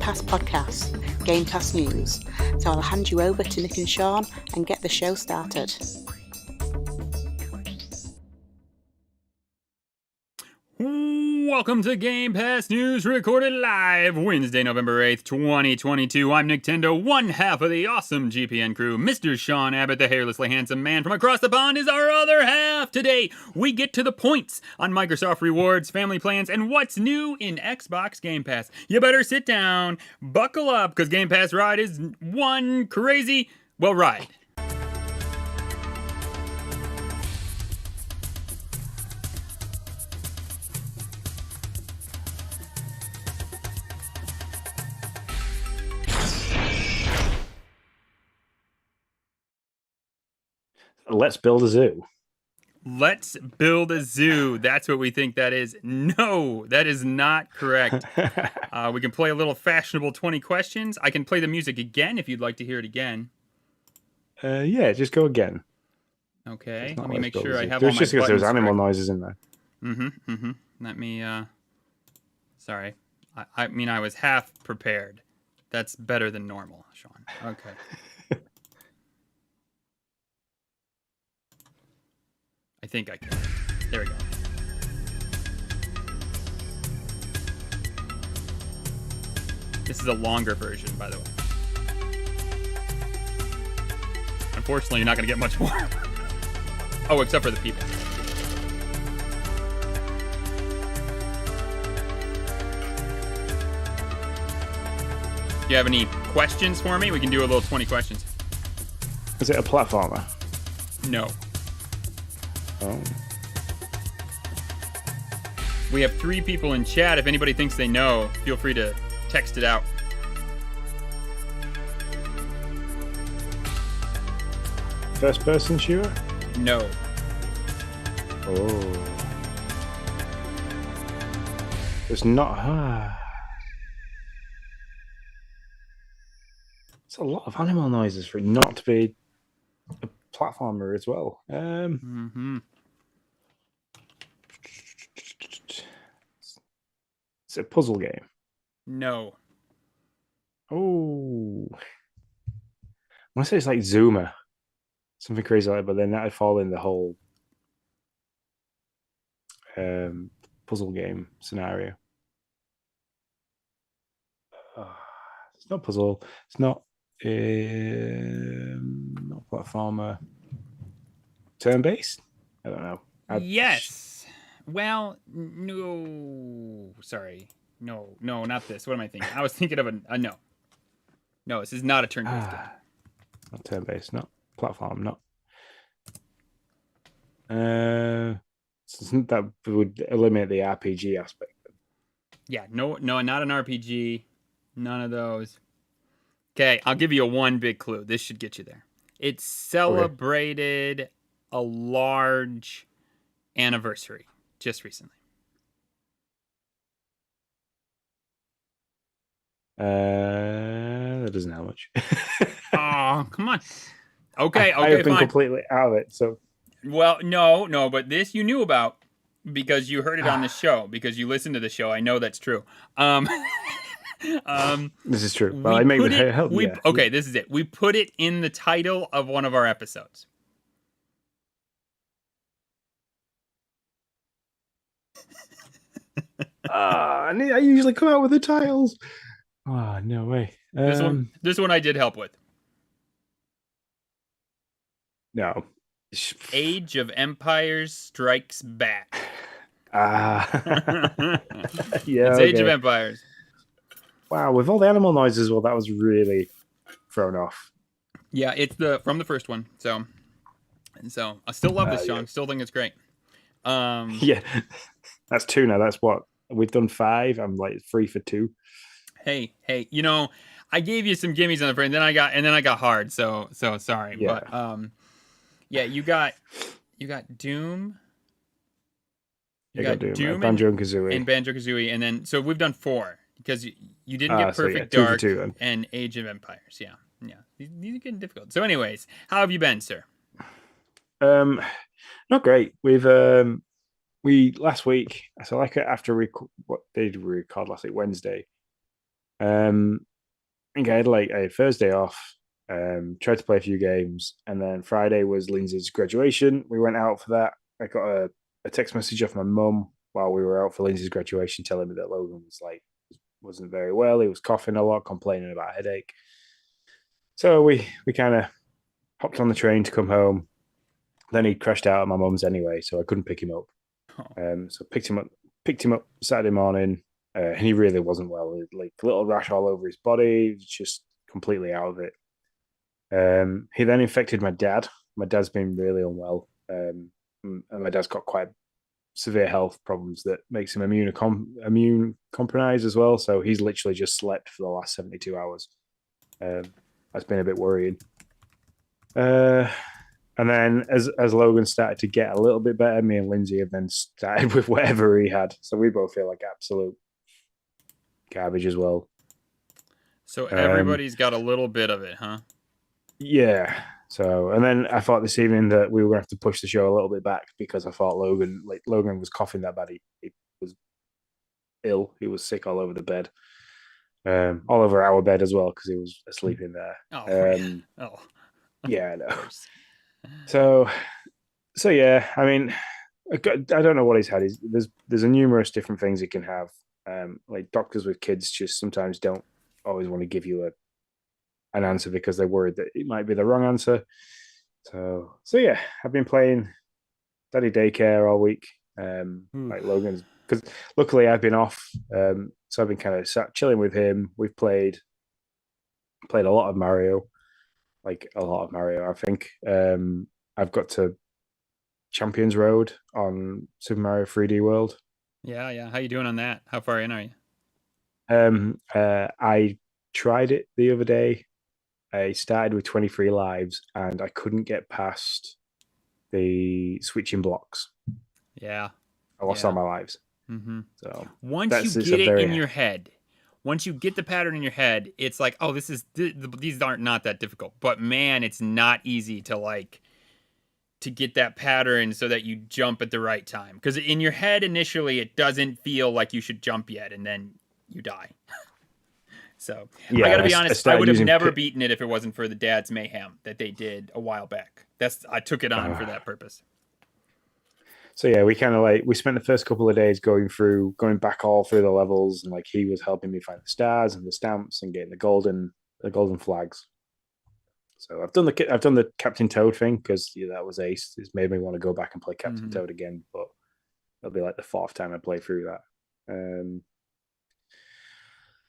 Pass podcast, Game Pass news. So I'll hand you over to Nick and Sean and get the show started. Welcome to Game Pass News, recorded live Wednesday, November 8th, 2022. I'm Nintendo, one half of the awesome GPN crew. Mr. Sean Abbott, the hairlessly handsome man from across the pond, is our other half. Today, we get to the points on Microsoft rewards, family plans, and what's new in Xbox Game Pass. You better sit down, buckle up, because Game Pass ride is one crazy, ride. Let's build a zoo. Let's build a zoo. That's what we think that is. No, that is not correct. We can play a little fashionable 20 questions. I can play the music again if you'd like to hear it again. Yeah, just go again. Okay, let me make sure I have all my just because buttons there's animal correct. noises in there. Let me, sorry. I mean, I was half prepared. That's better than normal, Sean. Okay. I think I can. There we go. This is a longer version, by the way. Unfortunately, you're not going to get much more. Oh, except for the people. Do you have any questions for me? We can do a little 20 questions. Is it a platformer? No. Oh. We have 3 people in chat. If anybody thinks they know, feel free to text it out. First person shooter? No. Oh. It's not. It's a lot of animal noises for it not to be a platformer as well. It's a puzzle game. No. Oh. I want to say it's like Zuma. Something crazy like that, but then that'd fall in the whole puzzle game scenario. It's not puzzle. It's not platformer. Turn-based? I don't know. Yes. Well, no. Sorry. No, not this. What am I thinking? I was thinking of a no. No, this is not a turn-based game. Not turn-based, not platform, not. That would eliminate the RPG aspect. Yeah, no, not an RPG. None of those. Okay, I'll give you a one big clue. This should get you there. It celebrated a large anniversary just recently. That doesn't help much. Oh, come on. Okay, I have been fine. completely out of it. So, well, no, but this you knew about because you heard it on the show because you listened to the show. I know that's true. This is true. Well, I may help. Okay, this is it. We put it in the title of one of our episodes. I usually come out with the titles. Oh, no way. This one I did help with. No. Age of Empires Strikes Back. Yeah. It's Age of Empires. Wow, with all the animal noises, well, that was really thrown off. Yeah, it's from the first one. So I still love this song. Yeah. Still think it's great. Yeah, that's 2 now. That's what we've done 5. I'm like 3 for 2. Hey, you know, I gave you some gimmies on the front, and then I got hard. So sorry, yeah. But yeah, you got Doom. You got Doom, Banjo and Kazooie, and then so we've done 4 because you didn't get Perfect Dark 2 and Age of Empires. Yeah. These are getting difficult. So, anyways, how have you been, sir? Not great. We last week. So after what did we record last week? Wednesday. Um, I think I had like a Thursday off. Tried to play a few games, and then Friday was Lindsay's graduation. We went out for that. I got a text message off my mum while we were out for Lindsay's graduation, telling me that Logan wasn't very well. He was coughing a lot, complaining about a headache. So we kind of hopped on the train to come home. Then he crashed out at my mum's anyway, so I couldn't pick him up. Oh. So picked him up Saturday morning, and he really wasn't well. Like a little rash all over his body, just completely out of it. He then infected my dad. My dad's been really unwell, and my dad's got quite severe health problems that makes him immune compromised as well. So he's literally just slept for the last 72 hours. That's been a bit worrying. Uh, and then as Logan started to get a little bit better, me and Lindsay have then started with whatever he had. So we both feel like absolute garbage as well. So everybody's got a little bit of it, huh? Yeah. So, and then I thought this evening that we were going to have to push the show a little bit back because I thought Logan was coughing that bad. He was ill. He was sick all over the bed, all over our bed as well because he was asleep in there. Oh, oh, Yeah, I of know. course. So, so yeah. I mean, I don't know what he's had. There's a numerous different things he can have. Like doctors with kids just sometimes don't always want to give you an answer because they're worried that it might be the wrong answer. So yeah, I've been playing daddy daycare all week. Like Logan's because luckily I've been off, so I've been kind of sat chilling with him. We've played a lot of Mario, like a lot of Mario. I think I've got to Champions Road on Super Mario 3D World. Yeah, yeah. How you doing on that? How far in are you? I tried it the other day. I started with 23 lives and I couldn't get past the switching blocks. Yeah, I lost yeah. all my lives. Mm-hmm. So Once you that's it's a get it in very your head, once you get the pattern in your head, it's like, oh, these aren't not that difficult. But man, it's not easy to get that pattern so that you jump at the right time. Because in your head initially, it doesn't feel like you should jump yet, and then you die. So I got to be I honest, I started would have using never beaten it if it wasn't for the Dad's Mayhem that they did a while back. I took it on for that purpose. so yeah, we kind of we spent the first couple of days going back all through the levels, and like he was helping me find the stars and the stamps and getting the golden flags. So I've done the Captain Toad thing because yeah, that was ace. It's made me want to go back and play Captain Toad again, but it'll be like the fourth time I play through that.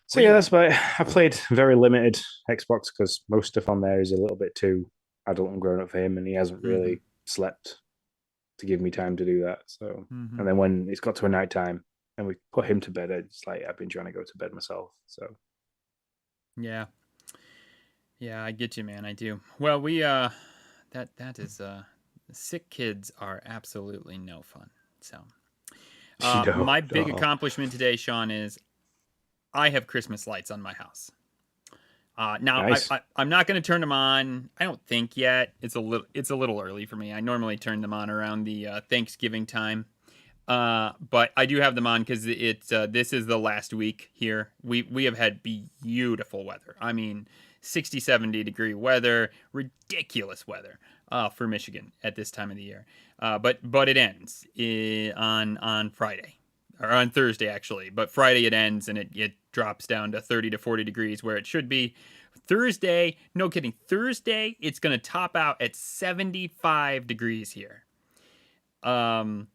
So yeah, that's about it. I played very limited Xbox because most stuff on there is a little bit too adult and grown up for him, and he hasn't really slept to give me time to do that. So, and then when it's got to a night time and we put him to bed, it's like I've been trying to go to bed myself. So, Yeah. Yeah, I get you, man. I do. Well, that is sick kids are absolutely no fun. So, my big accomplishment today, Sean, is I have Christmas lights on my house. Now nice. I'm not going to turn them on. I don't think yet. It's a little early for me. I normally turn them on around the Thanksgiving time. But I do have them on because this is the last week here. We have had beautiful weather. I mean, 60, 70-degree weather, ridiculous weather for Michigan at this time of the year. But it ends on Friday. Or on Thursday, actually. But Friday it ends, and it drops down to 30 to 40 degrees where it should be. Thursday, no kidding, Thursday, it's going to top out at 75 degrees here. And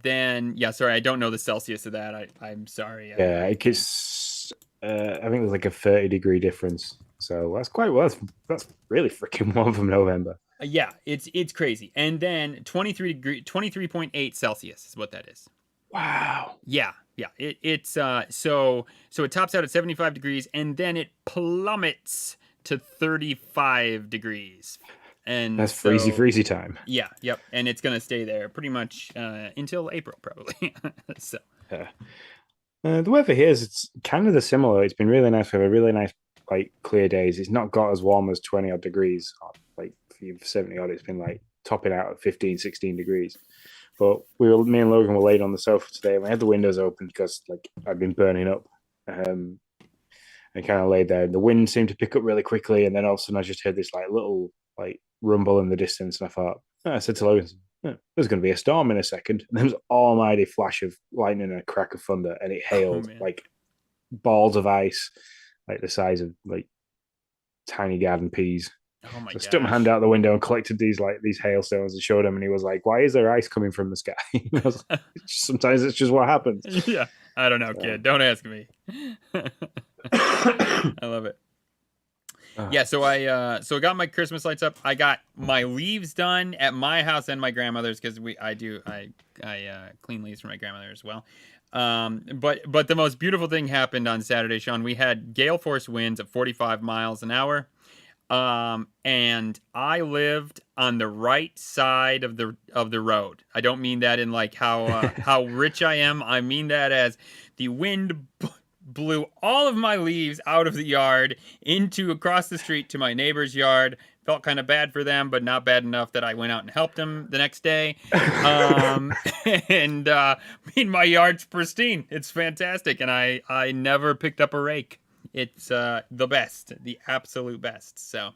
then, yeah, sorry, I don't know the Celsius of that. I'm sorry. Yeah, it gets, I think there's like a 30-degree difference. So that's quite well. That's really freaking warm from November. Yeah, it's crazy. And then 23.8 Celsius is what that is. Wow. Yeah. It's so it tops out at 75 degrees and then it plummets to 35 degrees. And that's freezy time. Yeah, yep. And it's gonna stay there pretty much until April, probably. So yeah. The weather here it's kind of the similar. It's been really nice. We have a really nice clear days. It's not got as warm as 20 odd degrees. Like 70 odd, it's been like topping out at 15, 16 degrees. But me and Logan were laid on the sofa today and we had the windows open because like I've been burning up and kind of laid there. And the wind seemed to pick up really quickly, and then all of a sudden I just heard this like little like rumble in the distance, and I thought, I said to Logan, there's going to be a storm in a second. And there was almighty flash of lightning and a crack of thunder, and it Oh hailed man. like balls of ice, like the size of like tiny garden peas. Oh my So I stuck my hand gosh. out the window and collected these hailstones and showed him, and he was like, "Why is there ice coming from the sky?" Sometimes it's just what happens. Yeah. I don't know, So, kid. Don't ask me. I love it. Yeah, so I got my Christmas lights up. I got my leaves done at my house and my grandmother's because I clean leaves for my grandmother as well. But the most beautiful thing happened on Saturday, Sean. We had gale force winds of 45 miles an hour. And I lived on the right side of the road. I don't mean that in like how rich I am. I mean that as the wind blew all of my leaves out of the yard into across the street to my neighbor's yard. Felt kind of bad for them, but not bad enough that I went out and helped them the next day. Um, and made my yard's pristine. It's fantastic, and I never picked up a rake. It's the best, the absolute best. So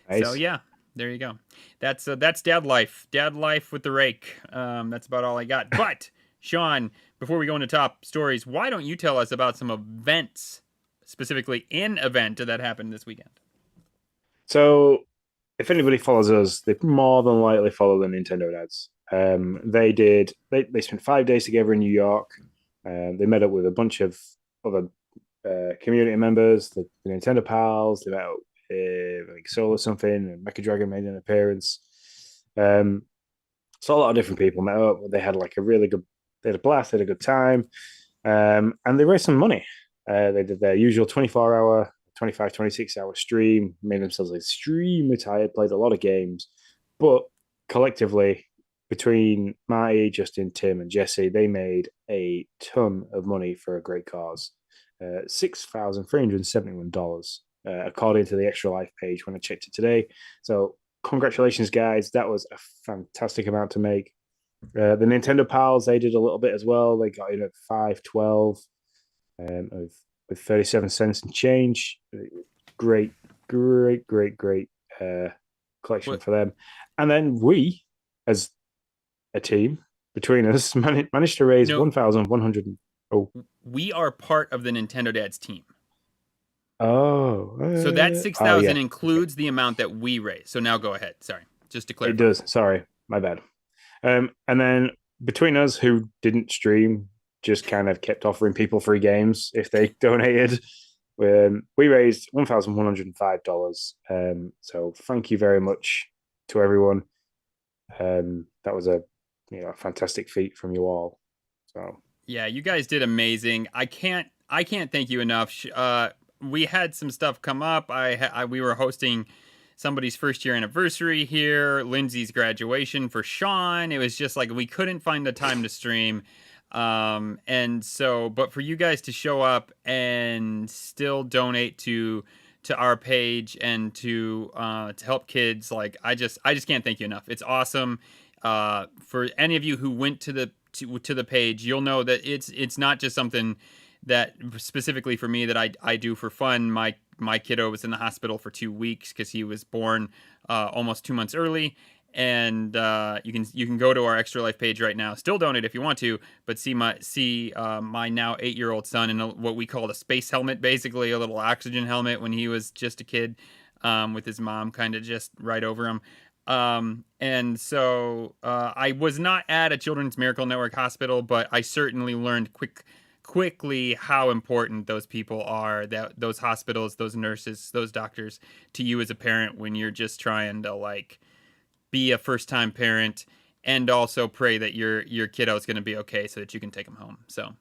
nice. yeah, there you go. That's dad life. Dad life with the rake. That's about all I got. But Sean, before we go into top stories, why don't you tell us about some events, specifically an event that happened this weekend? So, if anybody follows us, they more than likely follow the Nintendo dads. They did. They spent 5 days together in New York. They met up with a bunch of other community members, the Nintendo pals. They met up like Soul or something, and Mecha Dragon made an appearance. So a lot of different people met up. They had like a really good. They had a blast. They had a good time, and they raised some money. They did their usual 24-hour, 25, 26-hour stream. Made themselves extremely tired. Played a lot of games, but collectively, between Marty, Justin, Tim, and Jesse, they made a ton of money for a great cause. $6,371, according to the Extra Life page when I checked it today. So, congratulations, guys. That was a fantastic amount to make. The Nintendo pals, they did a little bit as well. They got in at 512 with 37 cents and change. Great, great collection What for them. And then we, as a team, between us, managed to raise no, 1,100. Oh, we are part of the Nintendo Dads team. oh, So that six oh, thousand yeah. Okay. includes the amount that we raised. So now go ahead. Sorry, just to It clarify. does. Sorry, my bad. And then between us, who didn't stream, just kind of kept offering people free games if they donated. We raised $1,105. So thank you very much to everyone. That was a fantastic feat from you all. So Yeah, you guys did amazing. I can't thank you enough. We had some stuff come up. We were hosting somebody's first year anniversary here, Lindsay's graduation for Sean. It was just like we couldn't find the time to stream. And so, but for you guys to show up and still donate to our page and to help kids, like I just can't thank you enough. It's awesome. For any of you who went to the page, you'll know that it's not just something that specifically for me that I do for fun. My kiddo was in the hospital for 2 weeks because he was born almost 2 months early, and you can go to our Extra Life page right now. Still donate if you want to, but see my now 8-year-old son in what we called a space helmet, basically a little oxygen helmet when he was just a kid, with his mom kind of just right over him. And so I was not at a Children's Miracle Network hospital, but I certainly learned quickly how important those people are, that those hospitals, those nurses, those doctors, to you as a parent when you're just trying to like be a first time parent and also pray that your kiddo is going to be okay so that you can take them home. So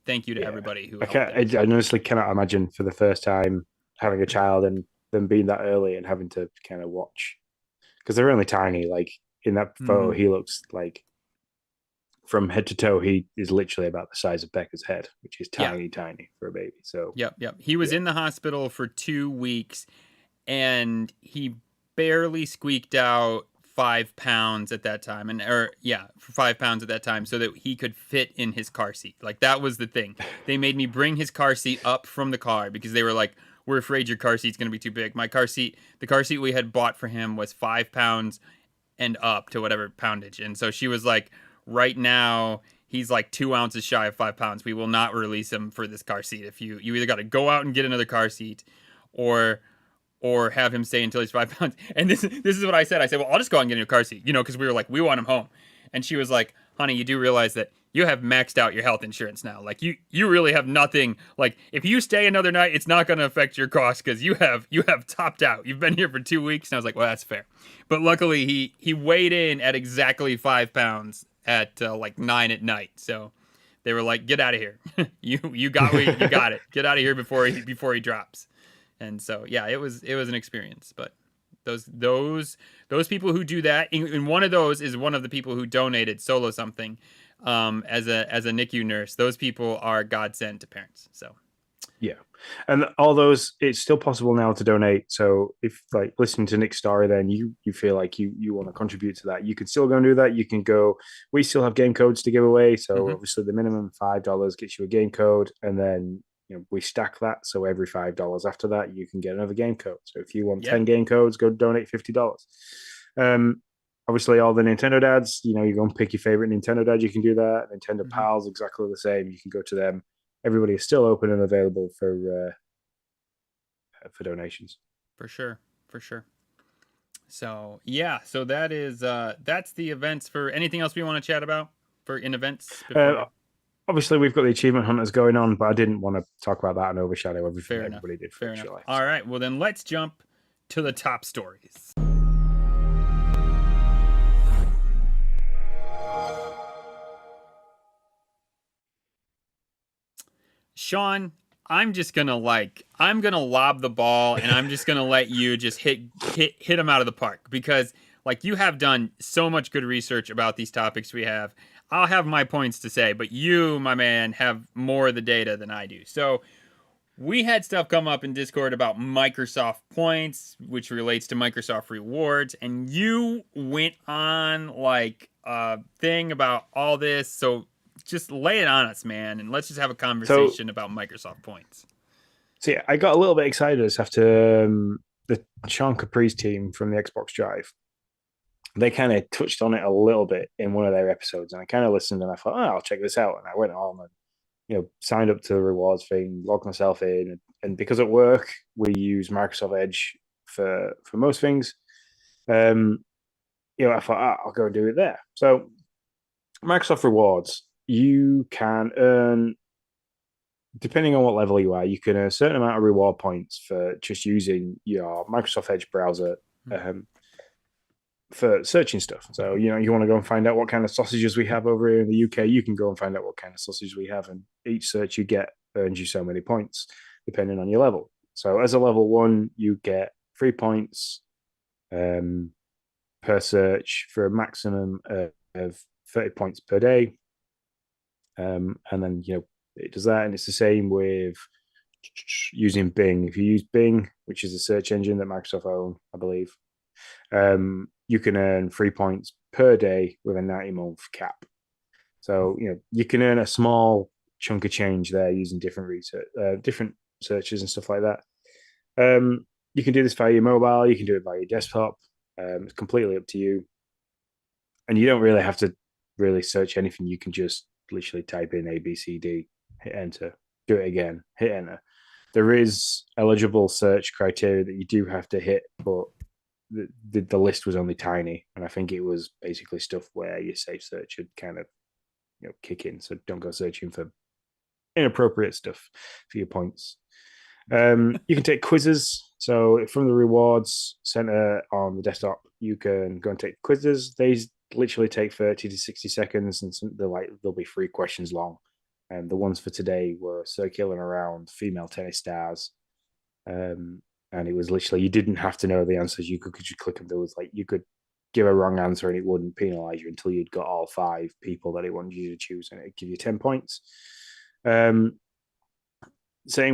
thank you to yeah, everybody who I helped can't. there. I honestly cannot imagine for the first time having a child and them being that early and having to kind of watch because they're only tiny. Like in that photo, Mm-hmm. he looks like from head to toe, he is literally about the size of Becca's head, which is Yeah. tiny, tiny for a baby. So Yep. He was yeah, in the hospital for 2 weeks and he barely squeaked out £5 at that time, for £5 at that time, so that he could fit in his car seat. Like, that was the thing. They made me bring his car seat up from the car because they were like, "We're afraid your car seat's gonna be too big." The car seat we had bought for him was £5 and up to whatever poundage, and so she was like, "Right now, he's like 2 ounces shy of £5. We will not release him for this car seat. If you either got to go out and get another car seat, or have him stay until he's £5." And this is what I said. I said, "Well, I'll just go out and get a new car seat," because we were like, we want him home. And she was like, "Honey, you do realize that you have maxed out your health insurance now. Like, you really have nothing. Like, if you stay another night, it's not going to affect your costs because you have topped out. You've been here for 2 weeks." And I was like, "Well, that's fair." But luckily, he weighed in at exactly £5 at like 9 at night. So they were like, "Get out of here. you got it. Get out of here before he drops." And so, yeah, it was an experience. But those people who do that, and one of those is one of the people who donated Solo something as a NICU nurse. Those people are godsend to parents. So yeah, and all those, it's still possible now to donate. So if, like, listening to Nick's story, then you feel like you want to contribute to that, you can still go and do that. You can go. We still have game codes to give away. So obviously the minimum $5 gets you a game code, and then we stack that. So every $5 after that, you can get another game code. So if you want 10 game codes, go donate $50. Obviously, all the Nintendo dads, you go and pick your favorite Nintendo dad. You can do that. Nintendo pals, exactly the same. You can go to them. Everybody is still open and available for donations. For sure. So yeah, so that is that's the events. For anything else we want to chat about in events? Obviously, we've got the achievement hunters going on, but I didn't want to talk about that and overshadow everything everybody did for July. All right, well then let's jump to the top stories. Sean, I'm gonna lob the ball, and I'm just gonna let you just hit him out of the park, because like, you have done so much good research about these topics we have. I'll have my points to say, but you, my man, have more of the data than I do. So we had stuff come up in Discord about Microsoft points, which relates to Microsoft rewards, and you went on like a thing about all this. So just lay it on us, man, and let's just have a conversation about Microsoft points. So yeah, I got a little bit excited after the Sean Capri's team from the Xbox Drive. They kind of touched on it a little bit in one of their episodes, and I kind of listened, and I thought, I'll check this out. And I went on and signed up to the rewards thing, logged myself in, and because at work we use Microsoft Edge for most things, I thought, I'll go and do it there. So Microsoft rewards, you can earn, depending on what level you are, you can earn a certain amount of reward points for just using your Microsoft Edge browser for searching stuff. So, you want to go and find out what kind of sausages we have over here in the UK, you can go and find out what kind of sausages we have, and each search you get earns you so many points, depending on your level. So as a level 1, you get 3 points per search for a maximum of 30 points per day. And then, it does that, and it's the same with using Bing. If you use Bing, which is a search engine that Microsoft own, I believe, you can earn 3 points per day with a 90-month cap. So, you can earn a small chunk of change there using different research, different searches and stuff like that. You can do this via your mobile. You can do it via your desktop. It's completely up to you. And you don't really have to really search anything. You can just literally type in A, B, C, D, hit enter, do it again, hit enter. There is eligible search criteria that you do have to hit, but the list was only tiny, and I think it was basically stuff where your safe search should kind of kick in. So don't go searching for inappropriate stuff for your points. You can take quizzes. So from the rewards center on the desktop, you can go and take quizzes. They literally take 30 to 60 seconds, and they'll be 3 questions long. And the ones for today were circling around female tennis stars. And it was literally, you didn't have to know the answers. You could just click them. There was you could give a wrong answer and it wouldn't penalize you until you'd got all 5 people that it wanted you to choose, and it'd give you 10 points. Same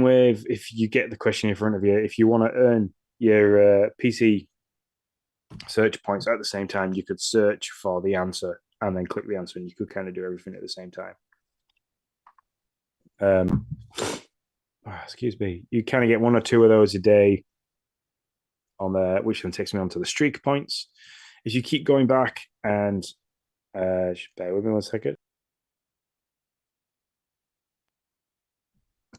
with if you get the question in front of you, if you want to earn your PC search points at the same time. You could search for the answer and then click the answer, and you could kind of do everything at the same time. Excuse me. You kind of get 1 or 2 of those a day on there, which then takes me on to the streak points. As you keep going back and bear with me 1 second.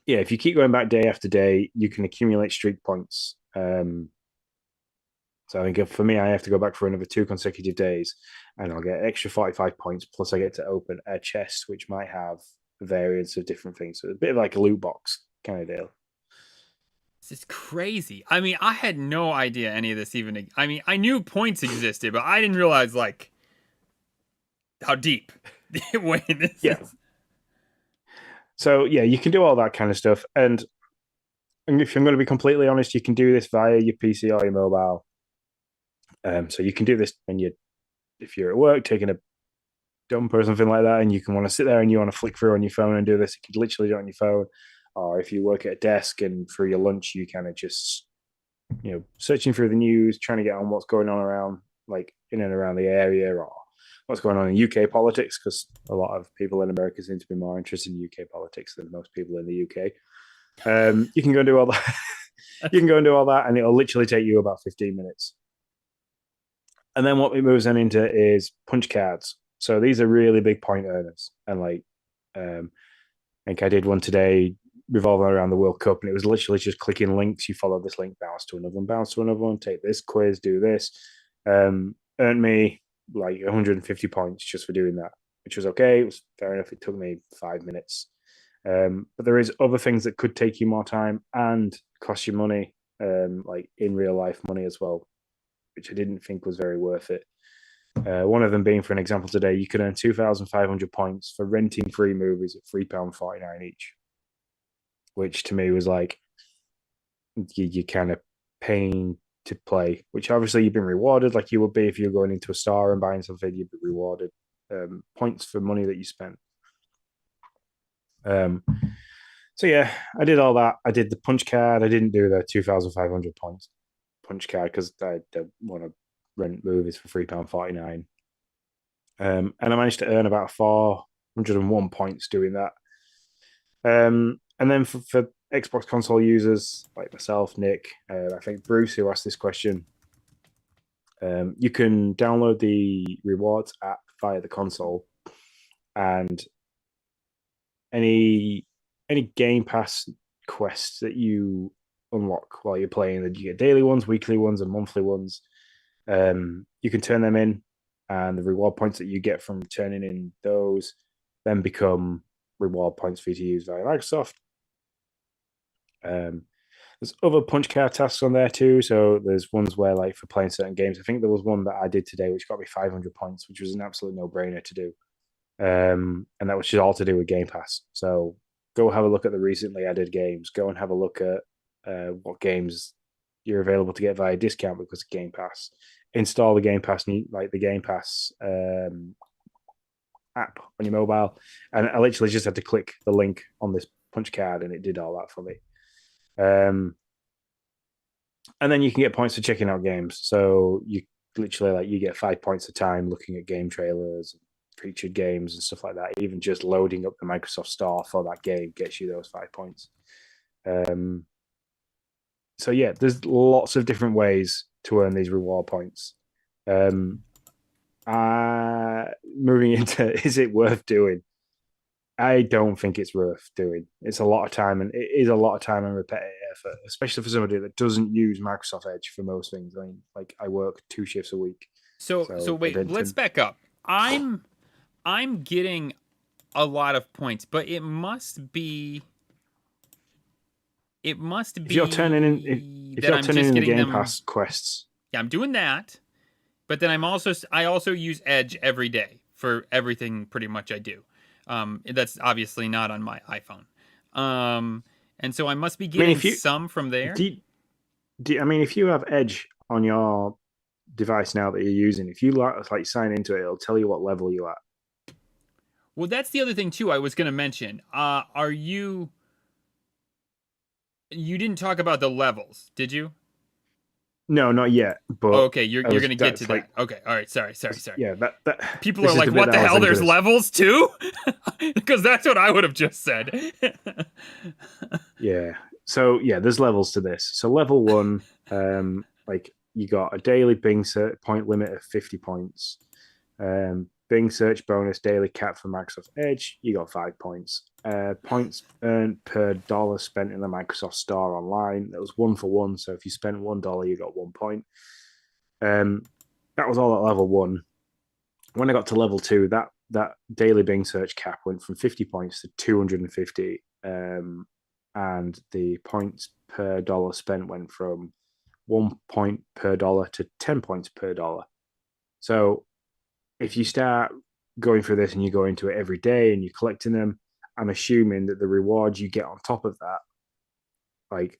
Yeah, if you keep going back day after day, you can accumulate streak points. So I think for me, I have to go back for another 2 consecutive days, and I'll get extra 45 points. Plus, I get to open a chest which might have variants of different things. So it's a bit of like a loot box kind of deal. This is crazy. I mean, I had no idea any of this even. I mean, I knew points existed, but I didn't realize like how deep the way this is. So yeah, you can do all that kind of stuff, and if I'm going to be completely honest, you can do this via your PC or your mobile. So you can do this when if you're at work taking a dump or something like that, and you can want to sit there and you want to flick through on your phone and do this. You can literally do it on your phone, or if you work at a desk and for your lunch, you kind of just searching through the news, trying to get on what's going on around, like in and around the area, or what's going on in UK politics, because a lot of people in America seem to be more interested in UK politics than most people in the UK. You can go and do all that. You can go and do all that, and it'll literally take you about 15 minutes. And then what it moves then into is punch cards. So these are really big point earners. And like, I think I did one today revolving around the World Cup, and it was literally just clicking links. You follow this link, bounce to another one, bounce to another one, take this quiz, do this. Earned me like 150 points just for doing that, which was okay. It was fair enough. It took me 5 minutes. But there is other things that could take you more time and cost you money, like in real life money as well, which I didn't think was very worth it. One of them being, for an example, today, you could earn 2,500 points for renting 3 movies at £3.49 each, which to me was like, you're kind of paying to play, which obviously you've been rewarded like you would be if you're going into a store and buying something, you'd be rewarded points for money that you spent. So yeah, I did all that. I did the punch card. I didn't do the 2,500 points punch card because I don't want to rent movies for £3.49. And I managed to earn about 401 points doing that. And then for Xbox console users like myself, Nick, I think Bruce, who asked this question, you can download the rewards app via the console, and any Game Pass quests that you unlock while you're playing, that you get daily ones, weekly ones, and monthly ones. You can turn them in, and the reward points that you get from turning in those then become reward points for you to use via Microsoft. There's other punch card tasks on there too. So there's ones where, like, for playing certain games, I think there was one that I did today which got me 500 points, which was an absolute no-brainer to do. And that was just all to do with Game Pass. So go have a look at the recently added games. Go and have a look at what games you're available to get via discount because of Game Pass. Install the Game Pass, like the Game Pass app on your mobile, and I literally just had to click the link on this punch card, and it did all that for me. And then you can get points for checking out games. So you literally, like, you get 5 points a time looking at game trailers, featured games, and stuff like that. Even just loading up the Microsoft Store for that game gets you those 5 points. So yeah, there's lots of different ways to earn these reward points. Moving into, is it worth doing? I don't think it's worth doing. It's a lot of time, and it is a lot of time and repetitive effort, especially for somebody that doesn't use Microsoft Edge for most things. I mean, like, I work 2 shifts a week. So wait, let's back up. I'm getting a lot of points, but it must be if you're turning in the Game Pass quests. Yeah, I'm doing that. But then I also use Edge every day for everything pretty much I do. That's obviously not on my iPhone. And so I must be getting some from there. I mean, if you have Edge on your device now that you're using, if you like sign into it, it'll tell you what level you're at. Well, that's the other thing too I was going to mention. You didn't talk about the levels, did you? No, not yet. Oh, But okay, you're gonna get to that's that. like, Okay, all right. Sorry. yeah, that People this are is like, the bit "What that the I was hell? linked to There's this. levels too?" Because that's what I would have just said. Yeah. So yeah, there's levels to this. So level one, like you got a daily Bing search point limit of 50 points. Bing search bonus daily cap for Microsoft Edge, you got 5 points. Points earned per dollar spent in the Microsoft Store online. That was 1 for 1. So if you spent $1, you got 1 point. That was all at level one. When I got to level two, that daily Bing search cap went from 50 points to 250. And the points per dollar spent went from 1 point per dollar to 10 points per dollar. So if you start going through this and you go into it every day and you're collecting them, I'm assuming that the rewards you get on top of that, like,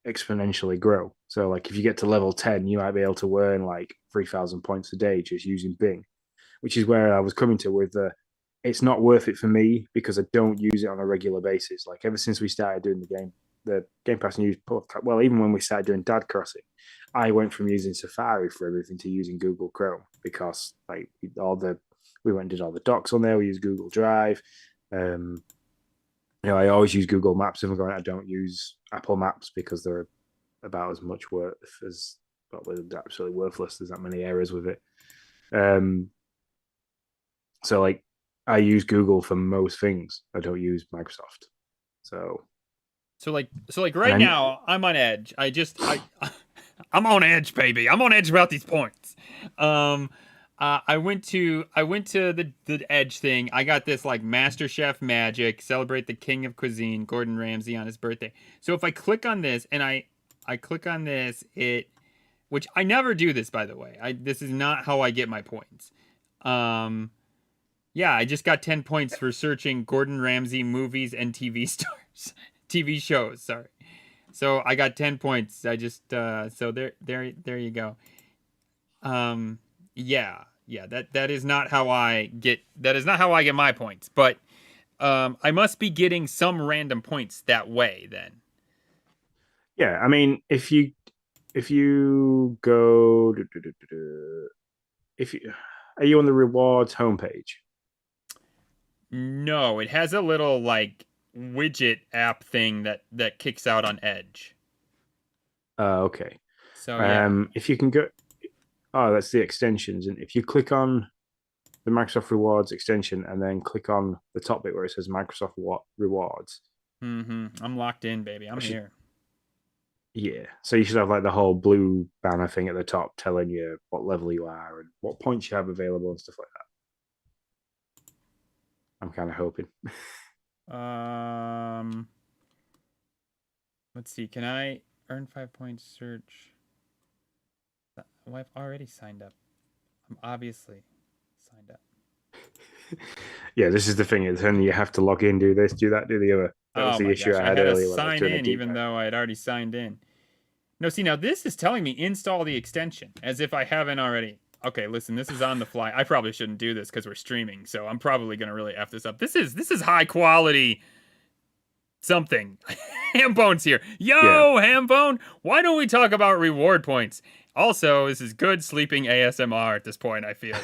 exponentially grow. So, like, if you get to level 10, you might be able to earn like 3,000 points a day just using Bing, which is where I was coming to with the it's not worth it for me because I don't use it on a regular basis. Like, ever since we started doing the Game Pass News podcast, well, even when we started doing Dad Crossing, I went from using Safari for everything to using Google Chrome because like we went and did all the docs on there. We use Google Drive. I always use Google Maps if I'm going. I don't use Apple Maps because they're about as much worth as well, they're absolutely worthless. There's that many errors with it. So like I use Google for most things. I don't use Microsoft. So So like right now, I'm on edge. I'm on edge, baby. I'm on edge about these points. I went to the edge thing. I got this like Master Chef Magic, celebrate the king of cuisine, Gordon Ramsay on his birthday. So if I click on this and I click on this, which I never do this, by the way. This is not how I get my points. Yeah, I just got 10 points for searching Gordon Ramsay movies and TV stars, TV shows. Sorry. So I got 10 points. I just so there you go. Yeah. That is not how I get my points. But I must be getting some random points that way then. yeah, I mean, if you go, if you are you on the rewards homepage? No, it has a little like widget app thing that kicks out on Edge. Okay. So yeah. If you can go, oh, that's the extensions, and if you click on the Microsoft Rewards extension and then click on the top bit where it says Microsoft Rewards. I'm locked in, baby. I'm here. Yeah. So you should have like the whole blue banner thing at the top telling you what level you are and what points you have available and stuff like that. I'm kind of hoping. Let's see. Can I earn 5 points search? Well, I've already signed up. I'm obviously signed up. Yeah, this is the thing. It's only you have to log in, do this, do that, do the other. That was the issue I had to earlier. sign in even though I had already signed in. No, see, now this is telling me install the extension as if I haven't already. Okay, listen, this is on the fly. I probably shouldn't do this because we're streaming, so I'm probably gonna really F this up. This is high quality something. Hambone's here. Yo, yeah. Hambone, why don't we talk about reward points? Also, this is good sleeping ASMR at this point, I feel.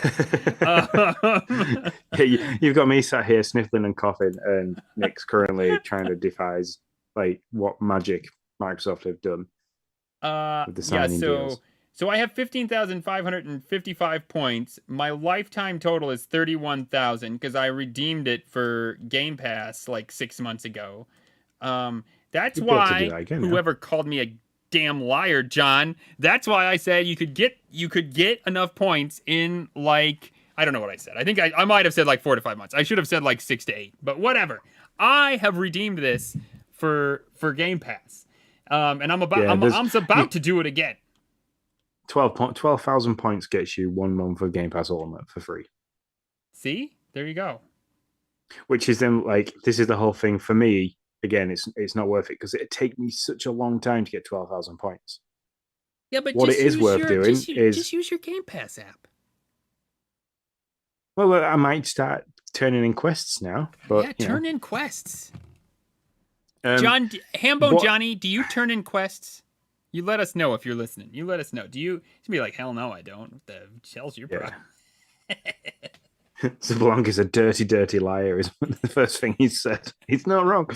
Yeah, you've got me sat here sniffling and coughing, and Nick's currently trying to devise like what magic Microsoft have done with the signing deals. So I have 15,555 points. My lifetime total is 31,000 because I redeemed it for Game Pass like 6 months ago. That's why whoever called me a damn liar, John. That's why I said you could get enough points in like I don't know what I said. I think I might have said like 4 to 5 months. I should have said like 6 to 8. But whatever. I have redeemed this for Game Pass, and I'm about to do it again. 12,000 points gets you 1 month of Game Pass Ultimate for free. See, there you go. Which is then like this is the whole thing for me. Again, it's not worth it because it'd take me such a long time to get 12,000 points. Yeah, but what it is worth doing is just use your Game Pass app. Well, I might start turning in quests now. But yeah, turn in quests. John, Hambo, Johnny, do you turn in quests? You let us know if you're listening. You let us know. Do you be like, hell no, I don't. What the hell's your problem? Zablanc is a dirty, dirty liar, is the first thing he said. He's not wrong.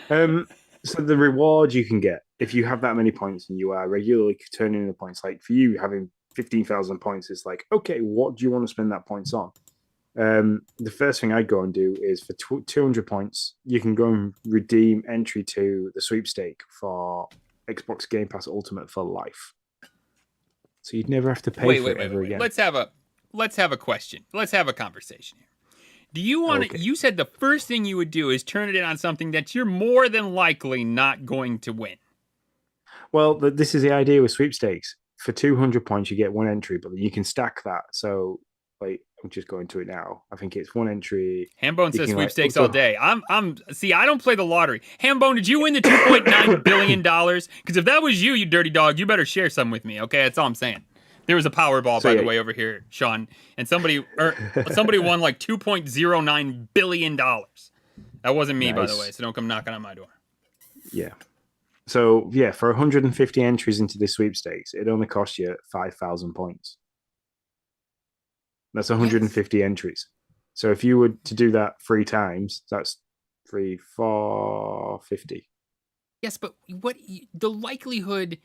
So the reward you can get if you have that many points and you are regularly turning in the points, like for you having 15,000 points, is like, okay, what do you want to spend that points on? The first thing I'd go and do is for 200 points, you can go and redeem entry to the sweepstake for Xbox Game Pass Ultimate for life. So you'd never have to pay for it ever again. Let's have a question. Let's have a conversation here. Do you want to? You said the first thing you would do is turn it in on something that you're more than likely not going to win. Well, this is the idea with sweepstakes. For 200 points, you get one entry, but you can stack that. So, like, I'm just going to it now. I think it's one entry. Hambone says sweepstakes all day. See, I don't play the lottery. Hambone, did you win the $2.9 billion? Because if that was you, you dirty dog, you better share some with me. Okay, that's all I'm saying. There was a Powerball, by the way, over here, Sean, and somebody won like $2.09 billion. That wasn't me, by the way, so don't come knocking on my door. Yeah. So, yeah, for 150 entries into this sweepstakes, it only costs you 5,000 points. That's 150 entries. So if you were to do that 3 times, that's 450. Yes, but what the likelihood...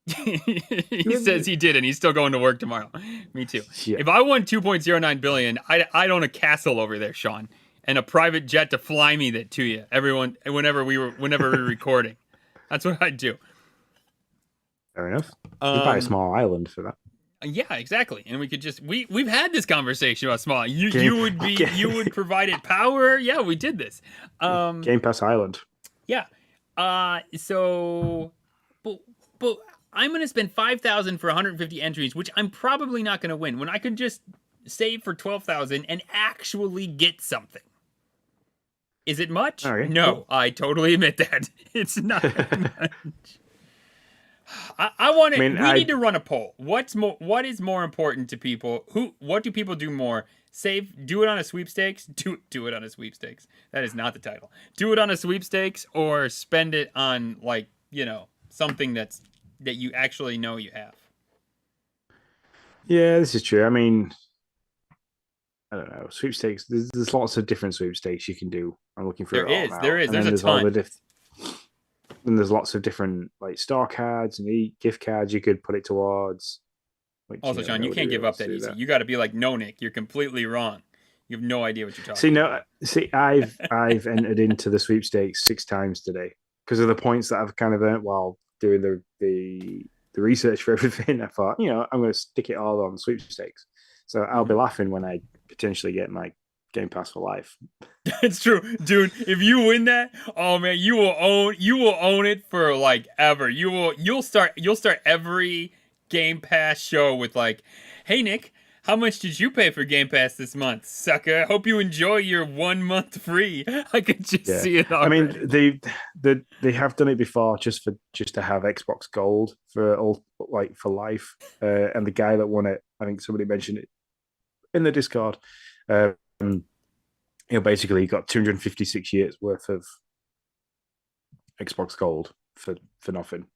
He says he did, and he's still going to work tomorrow. Me too. Yeah. If I won 2.09 billion, I'd own a castle over there, Sean, and a private jet to fly me that to you. Everyone, whenever we're recording, that's what I'd do. Fair enough. You'd buy a small island for that. Yeah, exactly. And we could just we've had this conversation about small. You would provide it power. Yeah, we did this. Game Pass Island. Yeah. So, but I'm going to spend 5,000 for 150 entries, which I'm probably not going to win, when I could just save for 12,000 and actually get something. Is it much? Right, no, cool. I totally admit that. It's not much. I want to. We need to run a poll. What is more important to people? What do people do more? Do it on a sweepstakes. Do it on a sweepstakes. That is not the title. Do it on a sweepstakes, or spend it on, like, something that you actually know you have. Yeah, this is true. I mean, I don't know. Sweepstakes. There's lots of different sweepstakes you can do. I'm looking for it. There is. There's a ton. And there's lots of different, like, star cards and gift cards you could put it towards. Which, also, Sean, you can't give up that easy. You got to be like, no, Nick, you're completely wrong. You have no idea what you're talking about. I've entered into the sweepstakes 6 times today because of the points that I've kind of earned while doing the research for everything. I thought, I'm going to stick it all on sweepstakes. So I'll be laughing when I potentially get my Game Pass for life. It's true, dude. If you win that, oh man, you will own it for like ever. You'll start every Game Pass show with like, hey Nick, how much did you pay for Game Pass this month, sucker? I hope you enjoy your 1 month free. I could just see it already. I mean, they have done it before just to have Xbox Gold for life. And the guy that won it, I think somebody mentioned it in the Discord. Basically he got 256 years worth of Xbox Gold for nothing.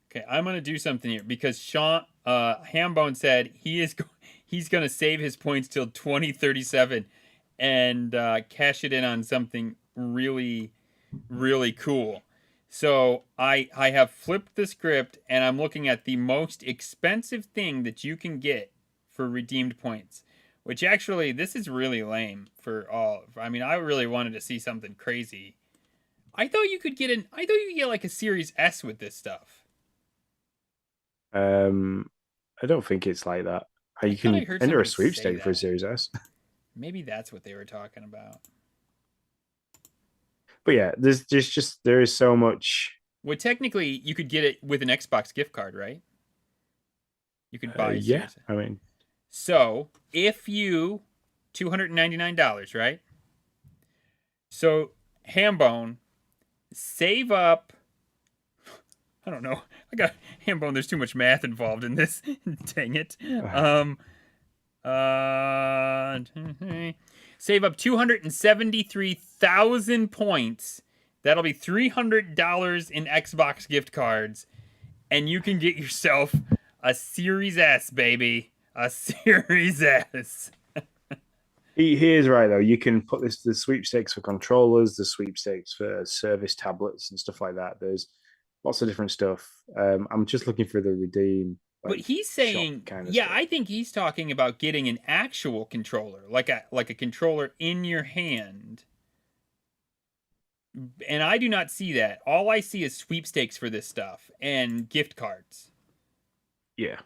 Okay, I'm gonna do something here because Sean Hambone said he's gonna save his points till 2037 and cash it in on something really, really cool. So I have flipped the script and I'm looking at the most expensive thing that you can get for redeemed points, which actually this is really lame for all. I mean, I really wanted to see something crazy. I thought you could get like a Series S with this stuff. I don't think it's like that. You can enter a sweepstake for a Series S. Maybe that's what they were talking about. But yeah, there is so much. Well, technically, you could get it with an Xbox gift card, right? You could buy. Yeah, I mean. So if you $299, right? So Hambone, save up. I don't know. I got Hambone. There's too much math involved in this. Dang it. Save up 273,000 points That'll be $300 in Xbox gift cards, and you can get yourself a Series S, baby. A Series S. He is right though. You can put the sweepstakes for controllers, the sweepstakes for service tablets and stuff like that. There's lots of different stuff. I'm just looking for the redeem But like he's shop saying, kind of yeah, stuff. I think he's talking about getting an actual controller, like a controller in your hand. And I do not see that. All I see is sweepstakes for this stuff and gift cards. Yeah.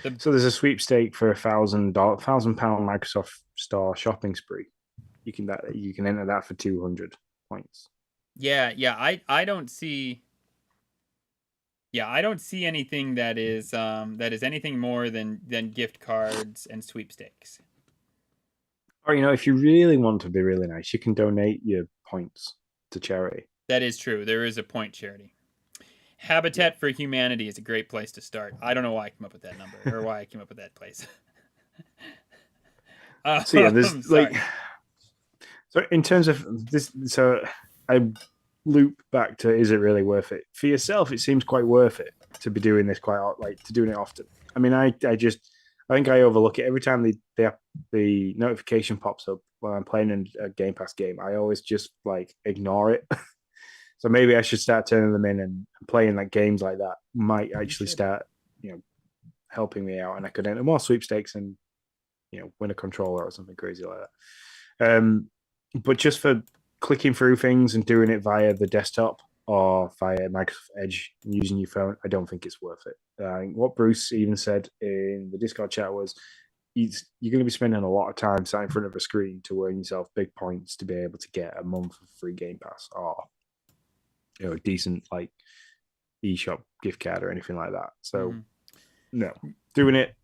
The So there's a sweepstake for £1,000 Microsoft Store shopping spree. You can enter that for 200 points. yeah, I don't see. Yeah, I don't see anything that is anything more than gift cards and sweepstakes. Or if you really want to be really nice, you can donate your points to charity. That is true. There is a point charity. Yeah. Habitat for Humanity is a great place to start. I don't know why I came up with that number or why I came up with that place. So yeah, there's like Sorry. so in terms of this. So I loop back to, is it really worth it for yourself? It seems quite worth it to be doing this quite like to doing it often. I mean, I think I overlook it every time the notification pops up when I'm playing a Game Pass game. I always just like ignore it. So maybe I should start turning them in and playing like games like that might actually start, helping me out, and I could enter more sweepstakes and win a controller or something crazy like that. But just for clicking through things and doing it via the desktop or via Microsoft Edge using your phone, I don't think it's worth it. What Bruce even said in the Discord chat was, you're going to be spending a lot of time sat in front of a screen to earn yourself big points to be able to get a month of free Game Pass or a decent like eShop gift card or anything like that. So no, doing it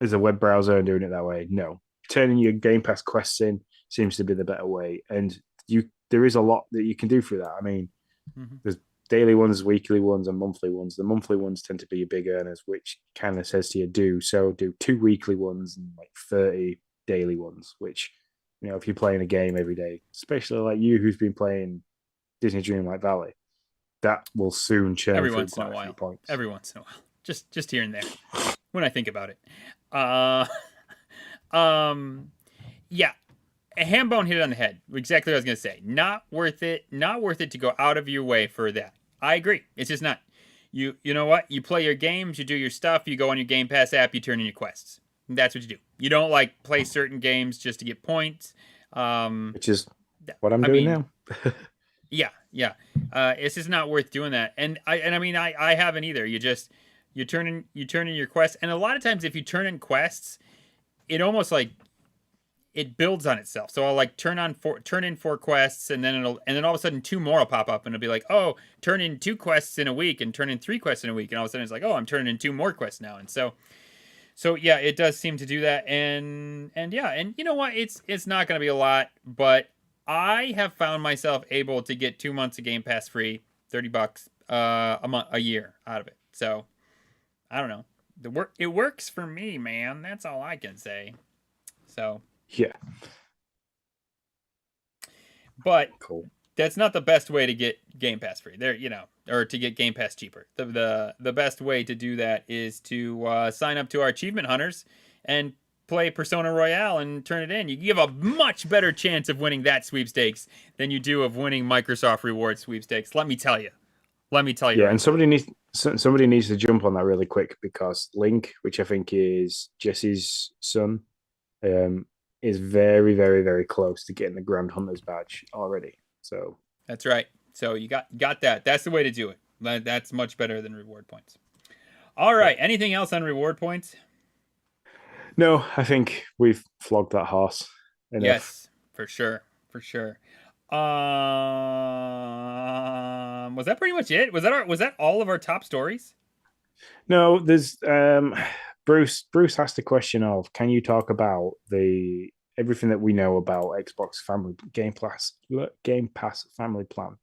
as a web browser and doing it that way, no. Turning your Game Pass quests in seems to be the better way, and there is a lot that you can do through that. I mean, there's daily ones, weekly ones, and monthly ones. The monthly ones tend to be your big earners, which kind of says to you, do 2 weekly ones and like 30 daily ones, which, if you're playing a game every day, especially like you who's been playing Disney Dreamlight Valley, that will soon churn Every through once in quite a a few while. points. Every once in a while. Just here and there. When I think about it. Yeah. Hambone hit it on the head. Exactly what I was gonna say. Not worth it. Not worth it to go out of your way for that. I agree. It's just not. You know what? You play your games, you do your stuff, you go on your Game Pass app, you turn in your quests. That's what you do. You don't like play certain games just to get points. Which is what I'm doing now. Yeah. It's just not worth doing that. And I haven't either. You turn in your quests, and a lot of times if you turn in quests, it almost like it builds on itself. So I'll like turn in 4 quests, and then all of a sudden 2 more will pop up, and it'll be like, oh, turn in 2 quests in a week, and turn in 3 quests in a week, and all of a sudden it's like, oh, I'm turning in 2 more quests now, and so yeah, it does seem to do that, and yeah, and you know what? It's not going to be a lot, but I have found myself able to get 2 months of Game Pass free, $30 a year out of it. So I don't know. It works for me, man. That's all I can say. So yeah. But cool. That's not the best way to get Game Pass free. Or to get Game Pass cheaper. The best way to do that is to sign up to our achievement hunters and play Persona Royale and turn it in. You have a much better chance of winning that sweepstakes than you do of winning Microsoft Rewards sweepstakes. Let me tell you. Yeah, right and somebody needs to jump on that really quick, because Link, which I think is Jesse's son, is very, very, very close to getting the Grand Hunter's badge already. So that's right. So you got that. That's the way to do it. That's much better than reward points. All right. Yeah. Anything else on reward points? No, I think we've flogged that horse enough. Yes, for sure. Was that pretty much it? Was that all of our top stories? No, there's Bruce asked the question of, can you talk about everything that we know about Xbox Family Game Pass Family Plan?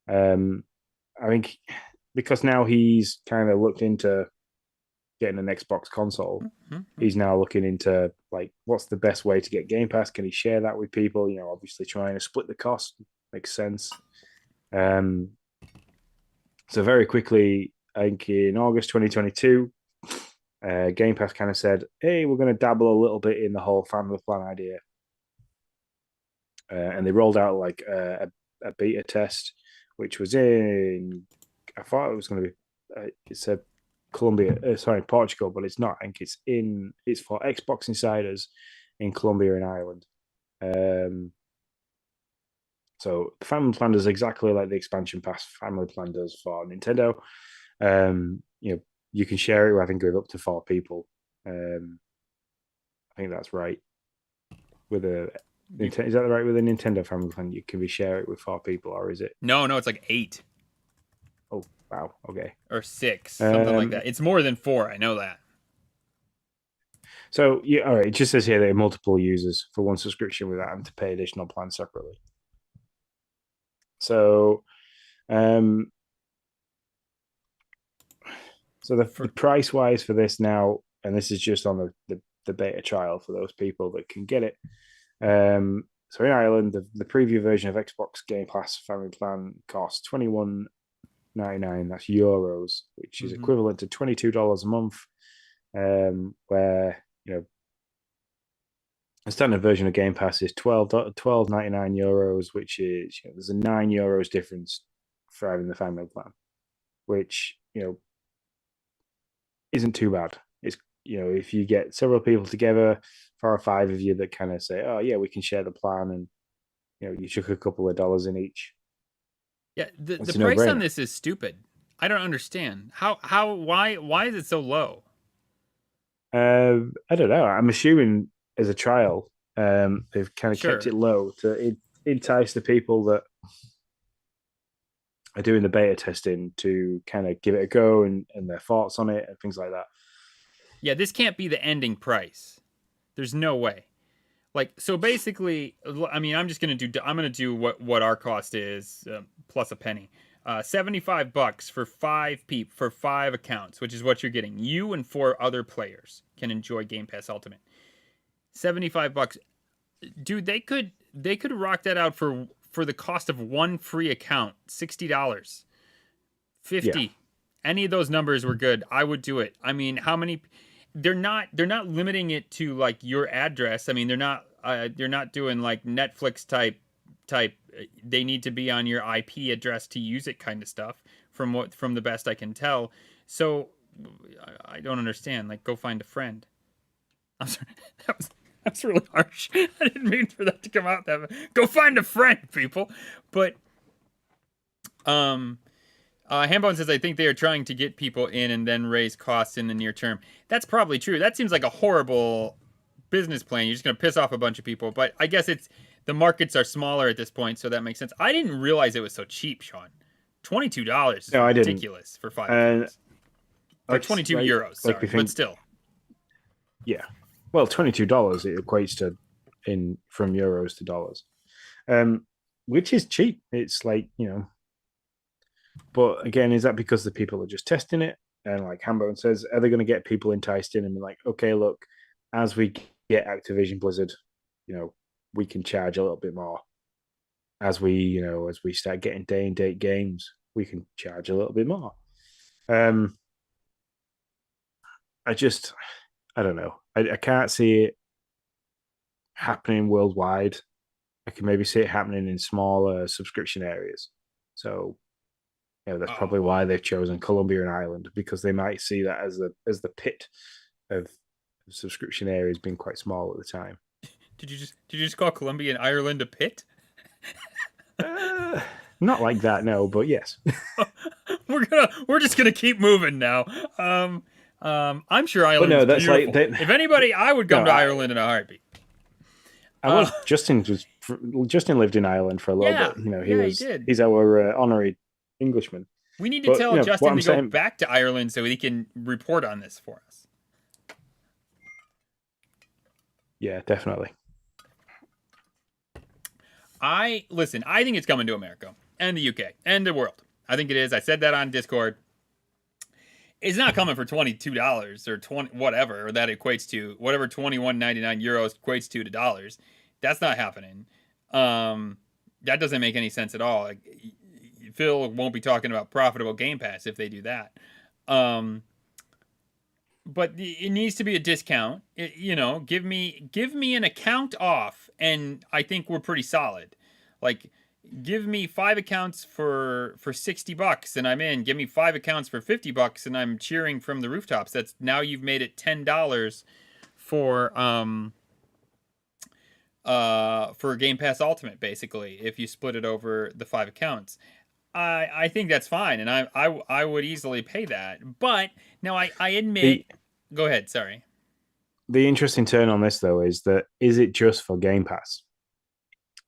I think because now he's kind of looked into getting an Xbox console, he's now looking into like what's the best way to get Game Pass. Can he share that with people? Obviously trying to split the cost makes sense. So very quickly, I think in August 2022, Game Pass kind of said, "Hey, we're going to dabble a little bit in the whole family plan idea," and they rolled out like a beta test, which was in. I thought it was going to be. It said Colombia, sorry, Portugal, but it's not. I think it's in. It's for Xbox insiders in Colombia and Ireland. So the family plan does exactly like the expansion pass family plan does for Nintendo. You can share it, I think, with up to 4 people. I think that's right. With a is that right with a Nintendo family plan? You can share it with 4 people, or is it? No, it's like 8. Oh wow, okay. Or 6, something like that. It's more than 4. I know that. So yeah, all right. It just says here that multiple users for one subscription without having to pay additional plans separately. So, um, the price wise for this now, and this is just on the beta trial for those people that can get it. So in Ireland, the preview version of Xbox Game Pass Family Plan costs $21.99. That's euros, which is equivalent to $22 a month. Where the standard version of Game Pass is €12.99, which is there's a €9 difference for having the family plan, which isn't too bad. It's if you get several people together, 4 or 5 of you that kind of say, oh yeah, we can share the plan, and you chuck a couple of dollars in each. Yeah, the price on this is stupid. I don't understand why is it so low? I don't know. I'm assuming as a trial, they've kind of kept it low to entice the people that are doing the beta testing to kind of give it a go and their thoughts on it and things like that. Yeah, this can't be the ending price. There's no way. Like, so basically, I mean, I'm gonna do what our cost is plus a penny. $75 for 5 people for 5 accounts, which is what you're getting. You and 4 other players can enjoy Game Pass Ultimate. $75, dude. They could rock that out for the cost of 1 free account. $60, $50. Yeah. Any of those numbers were good. I would do it. I mean, how many? They're not limiting it to like your address. I mean, they're not doing like Netflix type. They need to be on your IP address to use it, kind of stuff. From the best I can tell. So I don't understand. Like, go find a friend. I'm sorry. That's really harsh. I didn't mean for that to come out that way. Go find a friend, people. But Hambone says, I think they are trying to get people in and then raise costs in the near term. That's probably true. That seems like a horrible business plan. You're just going to piss off a bunch of people. But I guess the markets are smaller at this point, so that makes sense. I didn't realize it was so cheap, Sean. $22 is ridiculous for 5 accounts. Or 22 euros, sorry, but still. Yeah. Well, $22, it equates to from euros to dollars, which is cheap. It's like, but again, is that because the people are just testing it? And like Hambone says, are they going to get people enticed in and be like, okay, look, as we get Activision Blizzard, we can charge a little bit more. As we start getting day and date games, we can charge a little bit more. I don't know. I can't see it happening worldwide. I can maybe see it happening in smaller subscription areas. So, that's probably why they've chosen Colombia and Ireland, because they might see that as the pit of subscription areas being quite small at the time. Did you just call Colombia and Ireland a pit? Not like that, no, but yes. We're just gonna keep moving now. I'm sure Ireland is beautiful. Like if anybody, I would come to Ireland in a heartbeat. Justin lived in Ireland for a little bit. He's our honorary Englishman. We need to tell Justin to go back to Ireland so he can report on this for us. Yeah, definitely. I think it's coming to America and the UK and the world. I think it is. I said that on Discord. It's not coming for $22 or 20 whatever that equates to, whatever €21.99 equates to dollars. That's not happening. That doesn't make any sense at all. Like, Phil won't be talking about profitable Game Pass if they do that. Um, but it needs to be a discount. Give me an account off, and I think we're pretty solid. Like, give me 5 accounts for $60 and I'm in. Give me 5 accounts for $50 and I'm cheering from the rooftops. That's now you've made it $10 for Game Pass Ultimate, basically, if you split it over the 5 accounts. I think that's fine, and I would easily pay that. But now I admit, go ahead. Sorry. The interesting turn on this though is it just for Game Pass?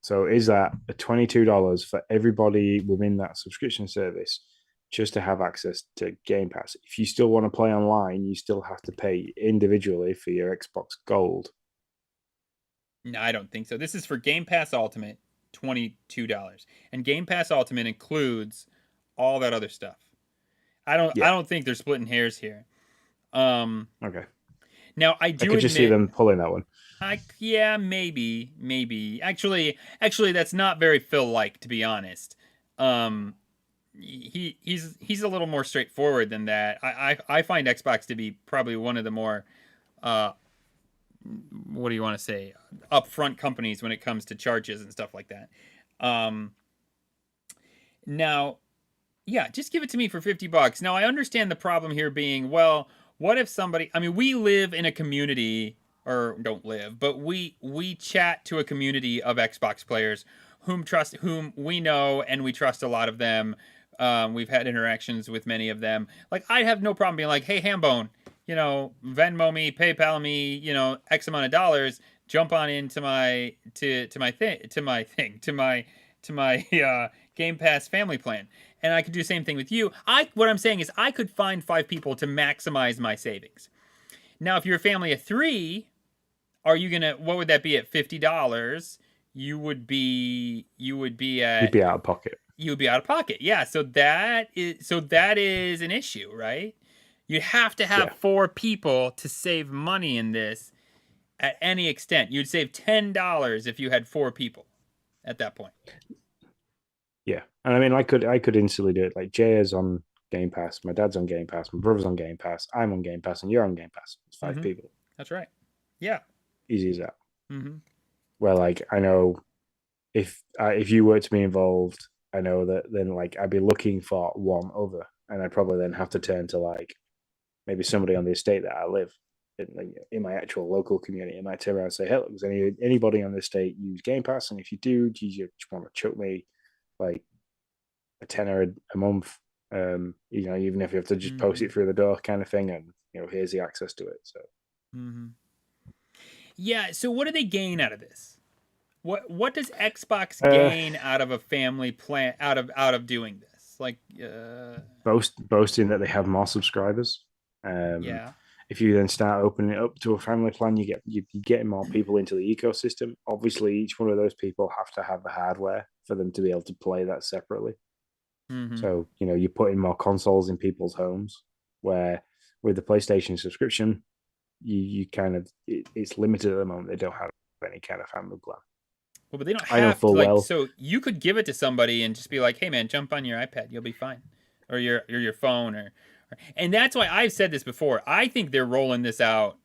So is that a $22 for everybody within that subscription service just to have access to Game Pass? If you still want to play online, you still have to pay individually for your Xbox Gold. No, I don't think so. This is for Game Pass Ultimate, $22, and Game Pass Ultimate includes all that other stuff. I don't think they're splitting hairs here. Okay. Now I do. I could just see them pulling that one. Yeah, maybe. Actually, that's not very Phil-like, to be honest. He's a little more straightforward than that. I find Xbox to be probably one of the more what do you want to say, upfront companies when it comes to charges and stuff like that. Now, yeah, just give it to me for $50. Now, I understand the problem here being, well, what if somebody? I mean, we live in a community, or don't live, but we chat to a community of Xbox players whom we know, and we trust a lot of them. We've had interactions with many of them. Like, I'd have no problem being like, hey, Hambone, Venmo me, PayPal me, X amount of dollars. Jump on into my Game Pass family plan, and I could do the same thing with you. What I'm saying is, I could find 5 people to maximize my savings. Now, if you're a family of 3, are you gonna? What would that be at $50? You would be at. You'd be out of pocket. You would be out of pocket. Yeah. So that is an issue, right? You have to have 4 people to save money in this at any extent. You'd save $10 if you had 4 people at that point. Yeah. And I mean, I could instantly do it. Like, Jay is on Game Pass, my dad's on Game Pass, my brother's on Game Pass, I'm on Game Pass, and you're on Game Pass. It's 5 people. That's right. Yeah. Easy as that. Where, like, I know if you were to be involved, I know that then, like, I'd be looking for one other, and I'd probably then have to turn to, like, maybe somebody on the estate that I live in my actual local community. I might turn around and say, hey, look, does anybody on the estate use Game Pass? And if you do you want to choke me like a tenner a month, even if you have to just post it through the door kind of thing, and here's the access to it. So yeah, so what do they gain out of this? What does Xbox gain out of a family plan, out of doing this? Like boasting that they have more subscribers. If you then start opening it up to a family plan, you're getting more people into the ecosystem. Obviously, each one of those people have to have the hardware for them to be able to play that separately. So, you're putting more consoles in people's homes, where with the PlayStation subscription, you kind of, it's limited at the moment. They don't have any kind of family plan. Well, but they don't have to, so you could give it to somebody and just be like, hey man, jump on your iPad, you'll be fine. Or your phone, and that's why I've said this before. I think they're rolling this out.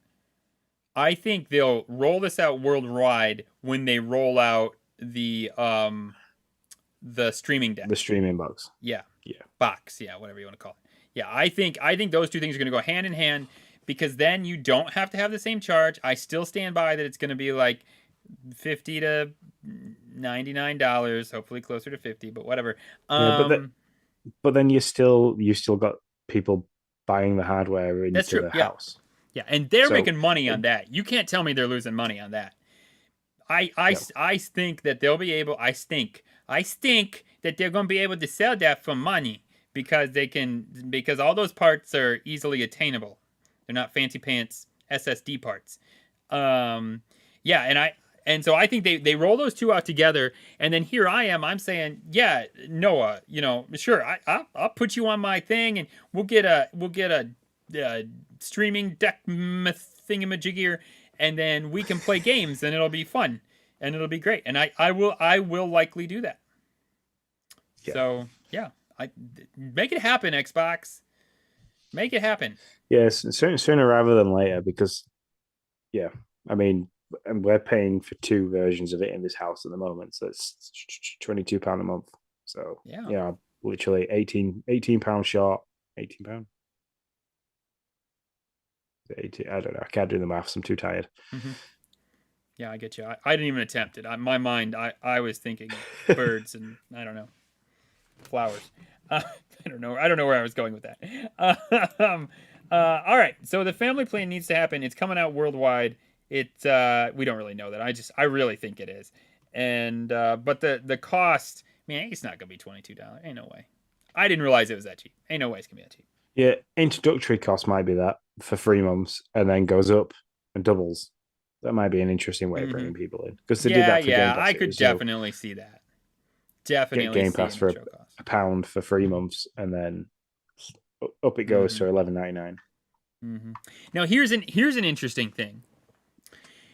I think they'll roll this out worldwide when they roll out the streaming deck. The streaming box. Yeah. Box, yeah, whatever you want to call it. Yeah, I think those two things are going to go hand in hand, because then you don't have to have the same charge. I still stand by that it's going to be like $50 to $99, hopefully closer to $50, but whatever. But then you still got people buying the hardware into the house. Yeah, and they're making money on that. You can't tell me they're losing money on that. I think that they'll be able. I think that they're going to be able to sell that for money, because all those parts are easily attainable. They're not fancy pants SSD parts. And so I think they roll those two out together, and then here I am. I'm saying, yeah, Noah, sure, I'll put you on my thing, and we'll get a streaming deck thingamajigger, and then we can play games, and it'll be fun. and it'll be great. And I will likely do that. Yeah. So yeah, I make it happen, Xbox. Make it happen. Yes, sooner rather than later, because yeah, I mean, and we're paying for two versions of it in this house at the moment, so it's £22 a month. So Yeah. yeah, literally 18 pounds short. 18 pound. 18, I don't know. I can't do the maths. I'm too tired. Mm-hmm. Yeah, I get you. I didn't even attempt it. My mind, I was thinking birds and I don't know, flowers. I don't know. I don't know where I was going with that. All right. So the family plan needs to happen. It's coming out worldwide. We don't really know that. I really think it is. And but the cost, man, it's not gonna be $22. Ain't no way. I didn't realize it was that cheap. Ain't no way it's gonna be that cheap. Yeah, introductory cost might be that for 3 months, and then goes up and doubles. That might be an interesting way of Hmm. bringing people in, because they did Yeah, that for Game yeah. Pass. I It could was, definitely see that. get Definitely Game see Pass an for intro cost. a pound for 3 months, and then up it goes Hmm. to 11.99. Hmm. Now here's an interesting thing.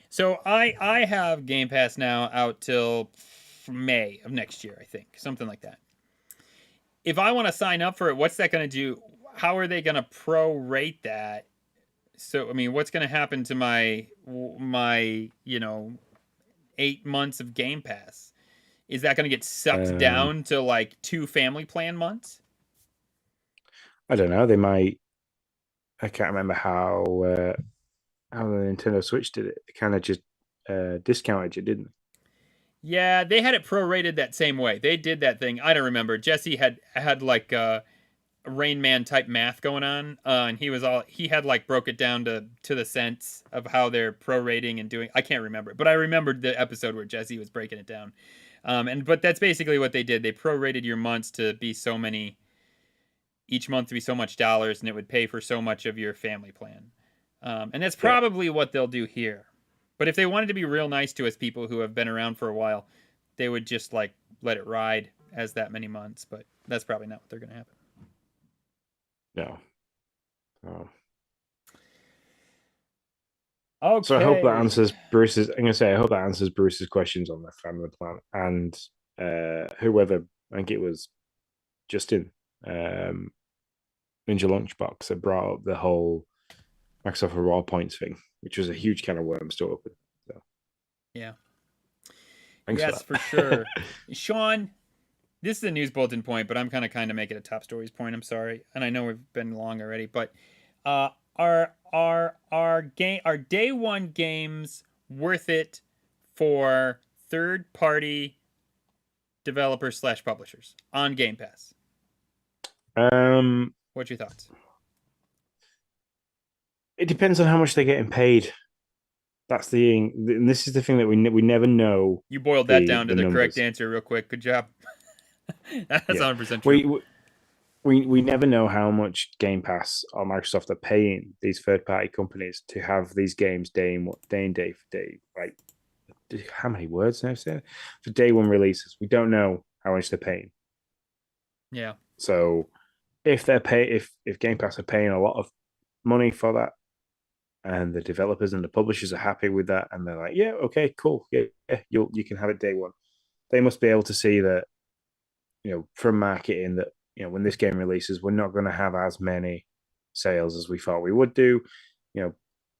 So I have Game Pass now out till May of next year, I think, something like that. If I want to sign up for it, what's that going to do? How are they going to prorate that? So I mean, what's going to happen to my 8 months of Game Pass? Is that going to get sucked Um, down to like 2 family plan months? I don't know. They might. I can't remember how the Nintendo Switch did it. They kind of just discounted you, didn't Yeah, they had it prorated that same way. They did that thing. I don't remember. Jesse had like Rain Man type math going on, and he had like broke it down to the cents of how they're prorating and doing. I can't remember, but I remembered the episode where Jesse was breaking it down. But that's basically what they did. They prorated your months to be so many, each month to be so much dollars, and it would pay for so much of your family plan. And that's they? Yeah. probably what they'll do here. But if they wanted to be real nice to us, people who have been around for a while, they would just like let it ride as that many months. But that's probably not what they're going to happen. No. No. So I hope that Okay. answers Bruce's. I'm gonna say I hope that answers Bruce's questions on the family plan, and whoever, I think it was Justin, um, Ninja Lunchbox, that brought up the whole Microsoft Raw points thing, which was a huge can of worms to open. So Yeah. thanks for Yes, for that. sure. Sean, this is a news bulletin point, but I'm kind of make it a top stories point. I'm sorry, and I know we've been long already, but uh, are day one games worth it for third party developers slash publishers on Game Pass? um, What's your thoughts? it depends on how much they're getting paid. That's and this is the thing that we never know You boiled that the down to the the correct numbers. answer real quick. Good job. That's Yeah, 100% true. we we never know how much Game Pass or Microsoft are paying these third party companies to have these games day in day for day. Like, how many words have I said for day one releases? We don't know how much they're paying. Yeah. So if Game Pass are paying a lot of money for that, and the developers and the publishers are happy with that, and they're like, yeah, okay, cool, yeah, you can have it day one. They must be able to see that, from marketing, that when this game releases, we're not going to have as many sales as we thought we would do. You know,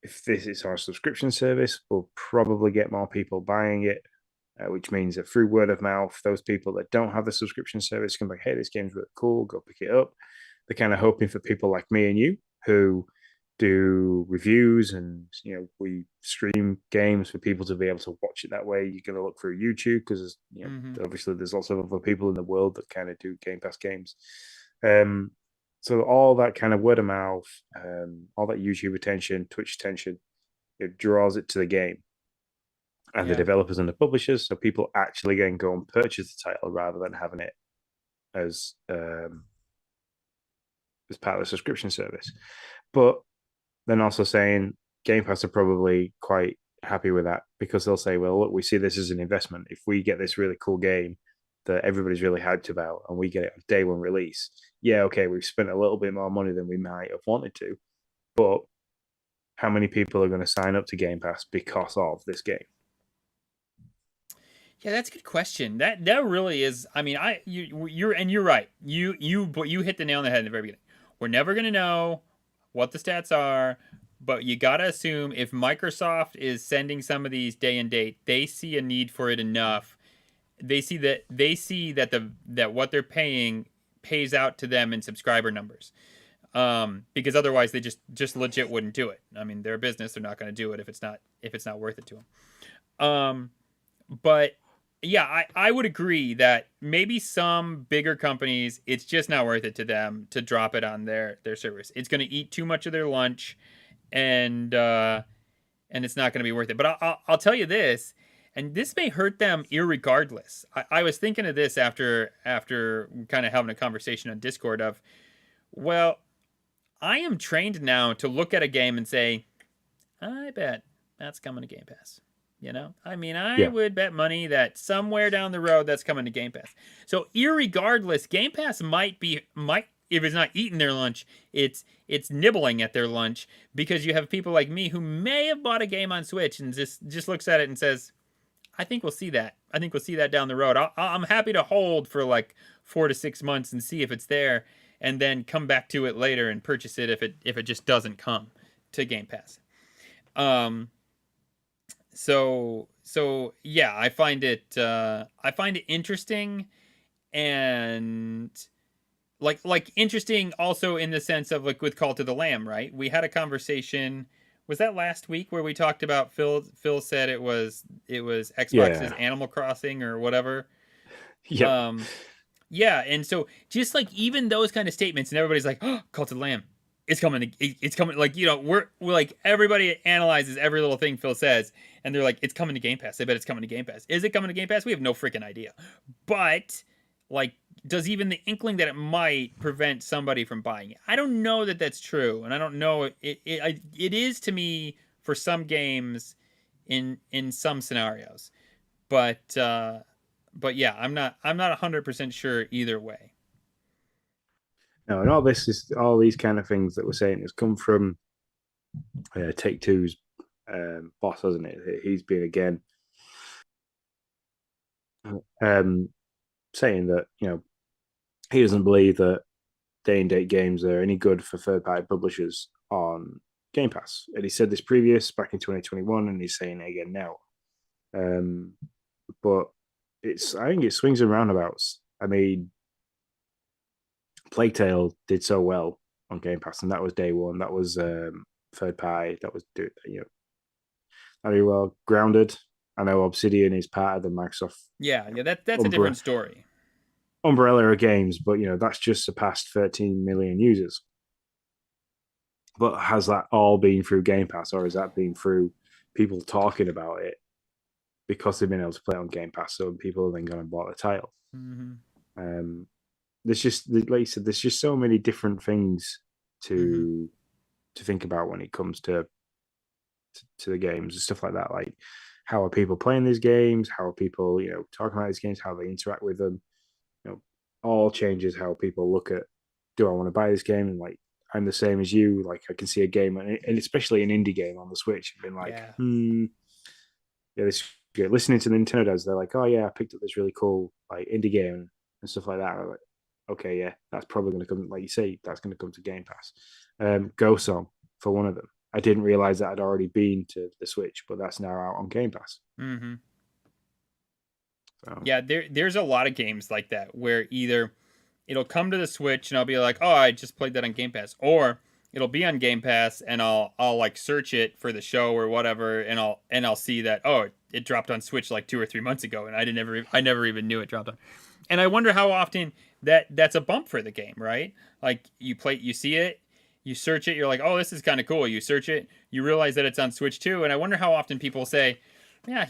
if this is our subscription service, we'll probably get more people buying it, which means that through word of mouth, those people that don't have the subscription service can be like, hey, this game's really cool, go pick it up. They're kind of hoping for people like me and you who do reviews, and we stream games for people to be able to watch it that way. You're going to look through YouTube because Mm-hmm. obviously there's lots of other people in the world that kind of do Game Pass games. So all that kind of word of mouth, all that YouTube attention, Twitch attention, it draws it to the game and the Yeah. developers and the publishers. So people actually can go and purchase the title rather than having it as part of the subscription service. But then also saying Game Pass are probably quite happy with that, because they'll say, well, look, we see this as an investment. If we get this really cool game that everybody's really hyped about and we get it on day one release, yeah, okay, we've spent a little bit more money than we might have wanted to, but how many people are going to sign up to Game Pass because of this game? Yeah, that's a good question. That really is. I mean, you're right. But you hit the nail on the head in the very beginning. We're never gonna know what the stats are, but you gotta assume if Microsoft is sending some of these day and date, they see a need for it enough. They see that that what they're paying pays out to them in subscriber numbers. Because otherwise they just legit wouldn't do it. I mean, they're a business; they're not going to do it if it's not worth it to them. But yeah, I would agree that maybe some bigger companies, it's just not worth it to them to drop it on their service. It's going to eat too much of their lunch, and it's not going to be worth it. But I'll tell you this, and this may hurt them irregardless. I was thinking of this after kind of having a conversation on Discord of, well, I am trained now to look at a game and say, I bet that's coming to Game Pass. You know, I mean, I Yeah. would bet money that somewhere down the road that's coming to Game Pass. So, irregardless, Game Pass might if it's not eating their lunch, it's nibbling at their lunch, because you have people like me who may have bought a game on Switch and just looks at it and says, I think we'll see that. I think we'll see that down the road. I'm happy to hold for like 4 to 6 months and see if it's there, and then come back to it later and purchase it if it just doesn't come to Game Pass. So yeah, I find it interesting, and like interesting also in the sense of like with Call to the Lamb, right? We had a conversation. Was that last week where we talked about Phil said it was Xbox's Yeah. Animal Crossing or whatever. Yep. Yeah, and so just like even those kind of statements, and everybody's like, "Oh, Cult of the Lamb, it's coming, it's coming." Like, you know, we're like, everybody analyzes every little thing Phil says, and they're like, "It's coming to Game Pass." I bet it's coming to Game Pass. Is it coming to Game Pass? We have no freaking idea. But like, does even the inkling that it might prevent somebody from buying it? I don't know that that's true, and I don't know it is to me for some games in some scenarios, but. But yeah, I'm not 100% sure either way. No, and all these kind of things that we're saying has come from Take Two's boss, hasn't it? He's been again um, saying that he doesn't believe that day and date games are any good for third party publishers on Game Pass, and he said this previous back in 2021, and he's saying it again now. Um, but I think it swings and roundabouts. I mean, Plague Tale did so well on Game Pass, and that was day one. That was third party. That was very well grounded. I know Obsidian is part of the Microsoft Yeah, that's a different story. umbrella of games, but that's just surpassed 13 million users. But has that all been through Game Pass, or has that been through people talking about it because they've been able to play on Game Pass? So people have then gone and bought the title. Mm-hmm. There's just, like you said, there's just so many different things to think about when it comes to the games and stuff like that. Like, how are people playing these games? How are people, talking about these games? How they interact with them? All changes how people look at, do I want to buy this game? And like, I'm the same as you. Like, I can see a game, and especially an indie game on the Switch, and been like, yeah, this is good. Listening to the Nintendo does, they're like, oh yeah, I picked up this really cool like indie game and stuff like that. I'm like, okay, yeah, that's probably going to come. Like you say, that's going to come to Game Pass. Go Song for one of them. I didn't realize that I'd already been to the Switch, but that's now out on Game Pass. Mm-hmm. So. Yeah, there's a lot of games like that where either it'll come to the Switch and I'll be like, oh, I just played that on Game Pass, or it'll be on Game Pass and I'll like search it for the show or whatever, and I'll see that, oh, it dropped on Switch like 2 or 3 months ago, and I never even knew it dropped on. And I wonder how often that's a bump for the game, right? Like, you see it, you search it, you're like, oh, this is kind of cool. You search it, you realize that it's on Switch too, and I wonder how often people say, yeah,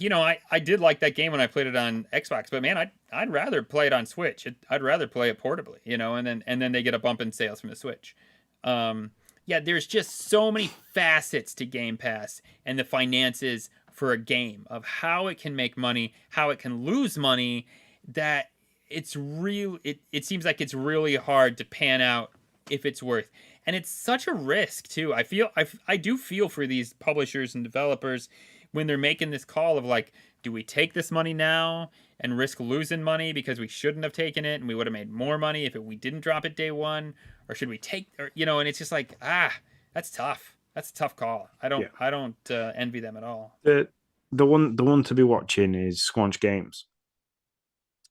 I did like that game when I played it on Xbox, but man, I'd rather play it on Switch. I'd rather play it portably, and then they get a bump in sales from the Switch. Yeah, there's just so many facets to Game Pass and the finances for a game, of how it can make money, how it can lose money, that it seems like it's really hard to pan out if it's worth. And it's such a risk too. I do feel for these publishers and developers when they're making this call of like, do we take this money now and risk losing money because we shouldn't have taken it and we would have made more money if we didn't drop it day one, or should we take, or and it's just like, that's tough. That's a tough call. I don't envy them at all. The one to be watching is Squanch Games.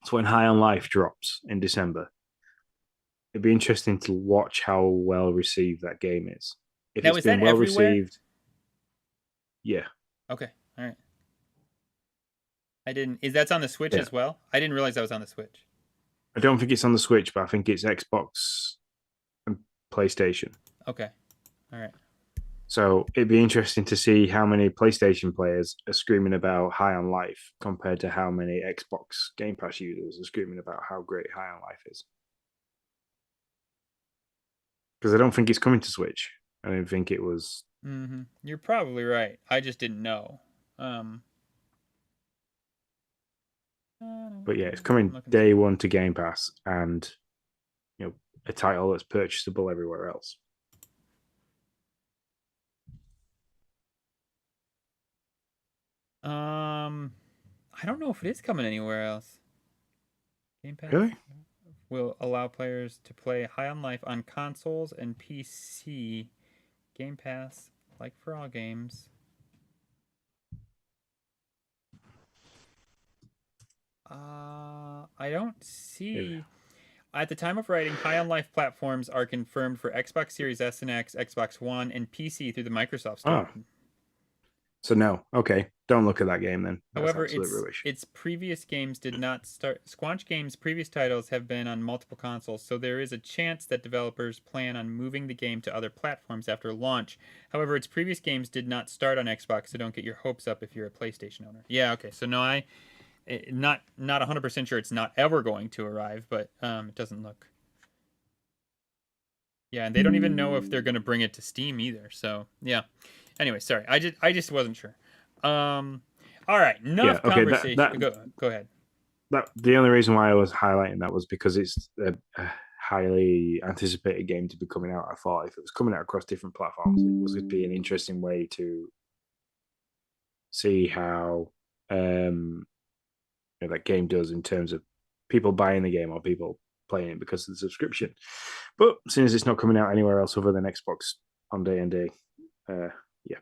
So when High on Life drops in December, it'd be interesting to watch how well received that game is. If Now, it's is been that well everywhere? received, yeah. Okay, all right. Is that's on the Switch as well? I didn't realize that was on the Switch. I don't think it's on the Switch, but I think it's Xbox and PlayStation. Okay, all right. So it'd be interesting to see how many PlayStation players are screaming about High on Life compared to how many Xbox Game Pass users are screaming about how great High on Life is. Because I don't think it's coming to Switch. I don't think it was. Mm-hmm. You're probably right. I just didn't know. But yeah, it's coming day one to Game Pass, and a title that's purchasable everywhere else. I don't know if it is coming anywhere else. Game Pass Really? will allow players to play High on Life on consoles and PC. Game Pass, like for all games. I don't see. At the time of writing, High on Life platforms are confirmed for Xbox Series S and X, Xbox One, and PC through the Microsoft Store. Oh. So no, okay, don't look at that game then. However, its previous games did not start. Squanch Games' previous titles have been on multiple consoles, so there is a chance that developers plan on moving the game to other platforms after launch. However, its previous games did not start on Xbox, so don't get your hopes up if you're a PlayStation owner. Yeah, okay, so no, not 100% sure it's not ever going to arrive, but it doesn't look. Yeah, and they don't even know if they're going to bring it to Steam either. So yeah. Anyway, sorry, I just wasn't sure. All right, enough conversation. Go ahead. The only reason why I was highlighting that was because it's a highly anticipated game to be coming out. I thought if it was coming out across different platforms, it was going to be an interesting way to see how that game does in terms of people buying the game or people playing it because of the subscription. But as soon as it's not coming out anywhere else other than Xbox on day and day, yeah.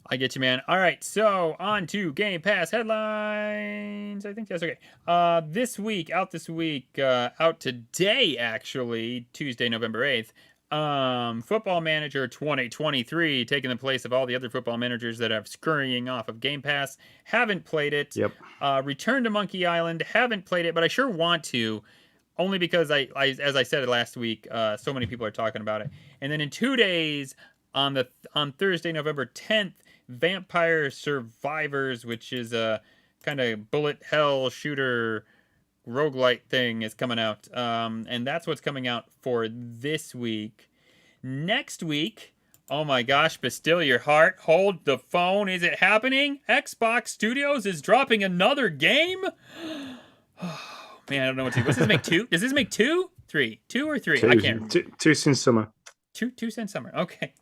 I get you, man. All right, so on to Game Pass headlines. I think that's okay. Out today, actually, Tuesday, November 8th. Football Manager 2023, taking the place of all the other football managers that are scurrying off of Game Pass. Haven't played it. Yep. Return to Monkey Island. Haven't played it, but I sure want to. Only because I as I said it last week, so many people are talking about it. And then in 2 days, on Thursday, November 10th, Vampire Survivors, which is a kind of bullet hell shooter roguelite thing, is coming out. And that's what's coming out for this week. Next week, oh my gosh, Bastille your heart, hold the phone. Is it happening? Xbox Studios is dropping another game? Oh, man, I don't know what to do. Does this make two? Does this make two? Three? Two or three? I can't remember. Two since summer. Two since summer. Okay.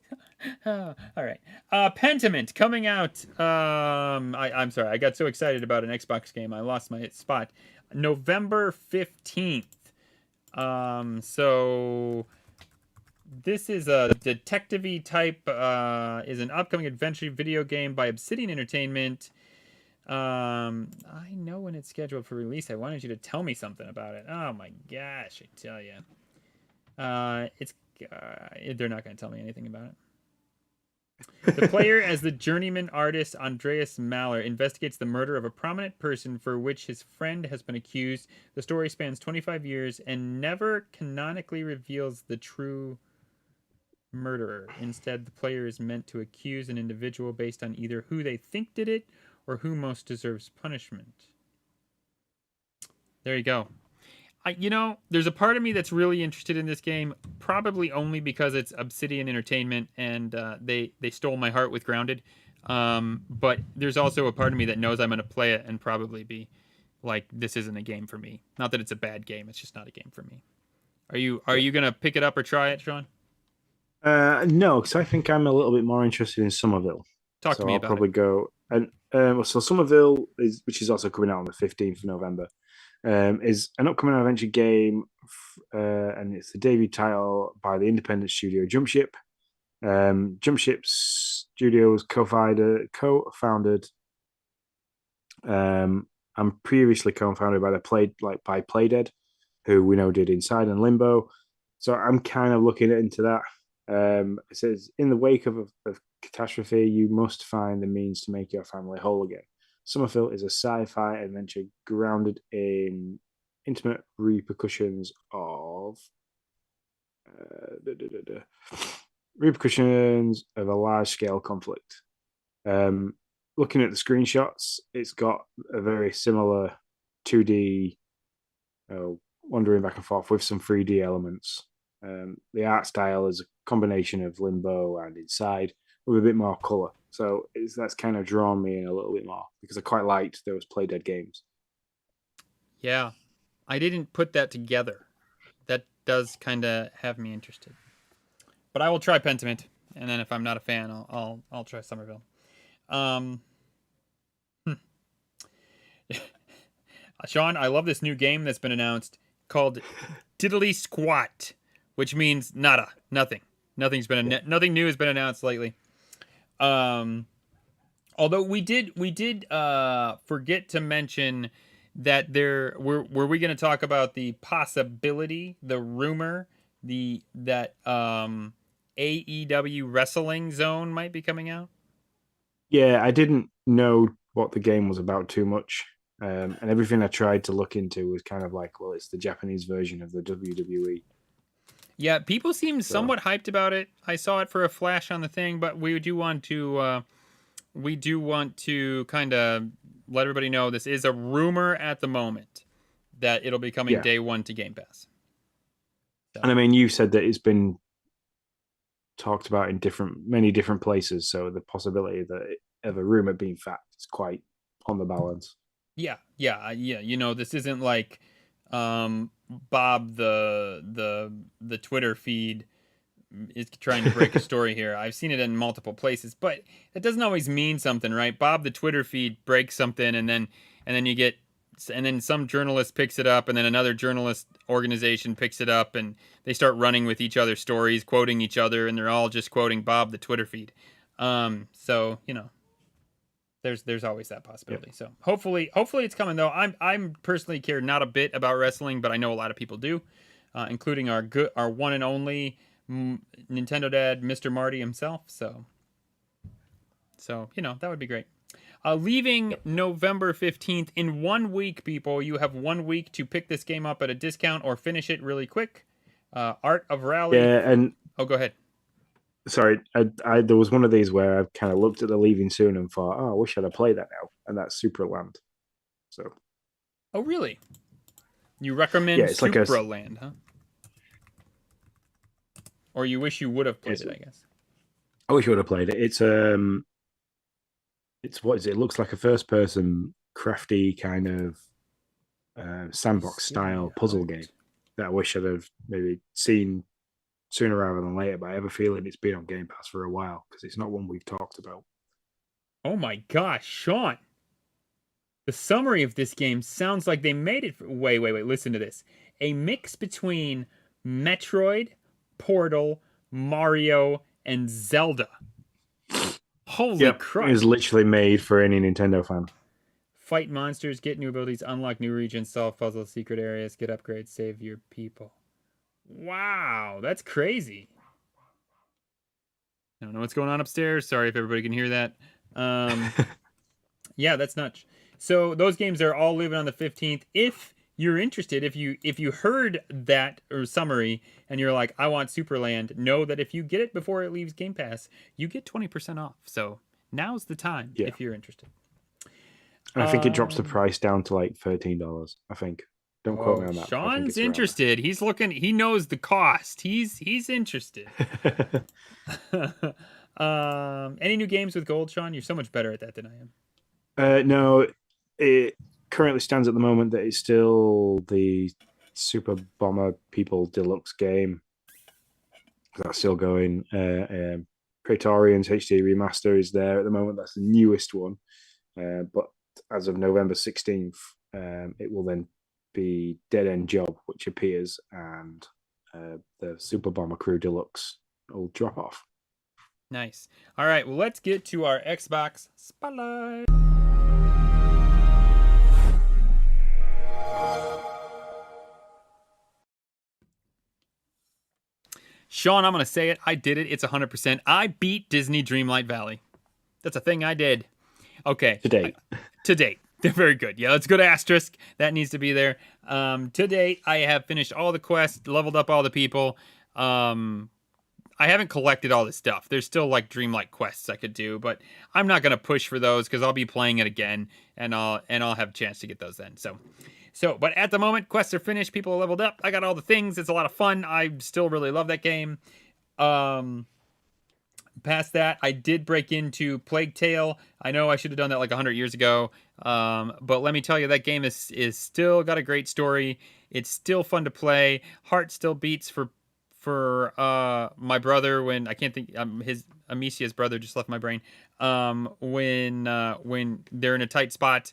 All right. Pentiment coming out. I'm sorry. I got so excited about an Xbox game, I lost my spot. November 15th. So this is a detective-y type. Is an upcoming adventure video game by Obsidian Entertainment. I know when it's scheduled for release. I wanted you to tell me something about it. Oh my gosh, I tell you. They're not going to tell me anything about it. The player, as the journeyman artist Andreas Mahler, investigates the murder of a prominent person for which his friend has been accused. The story spans 25 years and never canonically reveals the true murderer. Instead, the player is meant to accuse an individual based on either who they think did it or who most deserves punishment. There you go. There's a part of me that's really interested in this game, probably only because it's Obsidian Entertainment and they stole my heart with Grounded. But there's also a part of me that knows I'm going to play it and probably be like, this isn't a game for me. Not that it's a bad game, it's just not a game for me. Are you going to pick it up or try it, Sean? No, because I think I'm a little bit more interested in Somerville. Talk to So me I'll about it. probably go. And so Somerville which is also coming out on the 15th of November, is an upcoming adventure game, and it's the debut title by the independent studio Jump Ship. Jump Ship Studios co-founded and previously co-founded by by Playdead, who we know did Inside and Limbo. So I'm kind of looking into that. It says, in the wake of catastrophe, you must find the means to make your family whole again. Summerfield is a sci-fi adventure grounded in intimate repercussions of a large-scale conflict. Looking at the screenshots, it's got a very similar 2D, wandering back and forth with some 3D elements. The art style is a combination of Limbo and Inside with a bit more color. So that's kind of drawn me in a little bit more because I quite liked those Playdead games. Yeah, I didn't put that together. That does kind of have me interested. But I will try Pentiment, and then if I'm not a fan, I'll try Somerville. Um, Sean, I love this new game that's been announced called Diddly Squat, which means nada, nothing. Nothing new has been announced lately. Although we did forget to mention that were we going to talk about the possibility, the rumor, that AEW Wrestling Zone might be coming out? Yeah, I didn't know what the game was about too much. And everything I tried to look into was kind of like, well, it's the Japanese version of the WWE. Yeah, people seem So somewhat hyped about it. I saw it for a flash on the thing, but we do want to kind of let everybody know this is a rumor at the moment that it'll be coming yeah, day one to Game Pass. So. and I mean, you said that it's been talked about in many different places, so the possibility of a rumor being fact is quite on the balance. Yeah. You know, this isn't like Bob the Twitter feed is trying to break a story here. I've seen it in multiple places, but it doesn't always mean something, right? Bob the Twitter feed breaks something, and then some journalist picks it up, and then another journalist organization picks it up, and they start running with each other's stories, quoting each other, and they're all just quoting Bob the Twitter feed. So you know, there's always that possibility. Yep. So hopefully it's coming though. I'm personally care not a bit about wrestling, but I know a lot of people do, including our one and only Nintendo Dad, Mr. Marty himself. So you know, that would be great. Leaving November 15th in 1 week, people. You have 1 week to pick this game up at a discount or finish it really quick. Art of Rally. Yeah, and go ahead. sorry, there was one of these where I kind of looked at the leaving soon and thought, oh, I wish I'd have played that now, and that's Superland. So. Oh, really? You recommend It's like Supraland, huh? Or you wish you would have played it, I guess. I wish I would have played it. It's what is it? It looks like a first-person, crafty kind of sandbox style puzzle game that I wish I'd have maybe seen sooner rather than later. But I have a feeling it's been on Game Pass for a while because it's not one we've talked about. Oh my gosh, Sean! The summary of this game sounds like they made it. Wait! Listen to this: a mix between Metroid, Portal, Mario, and Zelda. Holy crap! It was literally made for any Nintendo fan. Fight monsters, get new abilities, unlock new regions, solve puzzles, secret areas, get upgrades, save your people. Wow, that's crazy. I don't know what's going on upstairs. Sorry if everybody can hear that. Yeah, that's nuts. So those games are all leaving on the 15th. If you're interested, if you heard that or summary and you're like, I want Superland, know that if you get it before it leaves Game Pass, you get 20% off. So now's the time if you're interested. And I think it drops the price down to like $13. I think. Don't quote me on that. Sean's interested. He's looking. He knows the cost. He's interested. Any new games with gold, Sean? You're so much better at that than I am. No, it currently stands at the moment that it's still the Super Bomber People Deluxe game. That's still going. Praetorian's HD remaster is there at the moment. That's the newest one. But as of November 16th, it will then be Dead End Job, which appears, and the Super Bomber Crew Deluxe will drop off. Nice. All right, well, let's get to our Xbox Spotlight. Sean, I'm going to say it. I did it. It's 100%. I beat Disney Dreamlight Valley. That's a thing I did. Okay. To date. To date. They're very good. Yeah, let's go to asterisk. That needs to be there. To date, I have finished all the quests, leveled up all the people. I haven't collected all this stuff. There's still like dreamlike quests I could do, but I'm not gonna push for those because I'll be playing it again, and I'll have a chance to get those then. But at the moment, quests are finished. People are leveled up. I got all the things. It's a lot of fun. I still really love that game. Past that, I did break into Plague Tale. I know I should have done that like 100 years ago, but let me tell you, that game is still got a great story. It's still fun to play. Heart still beats for my brother when I can't think his Amicia's brother just left my brain. When they're in a tight spot.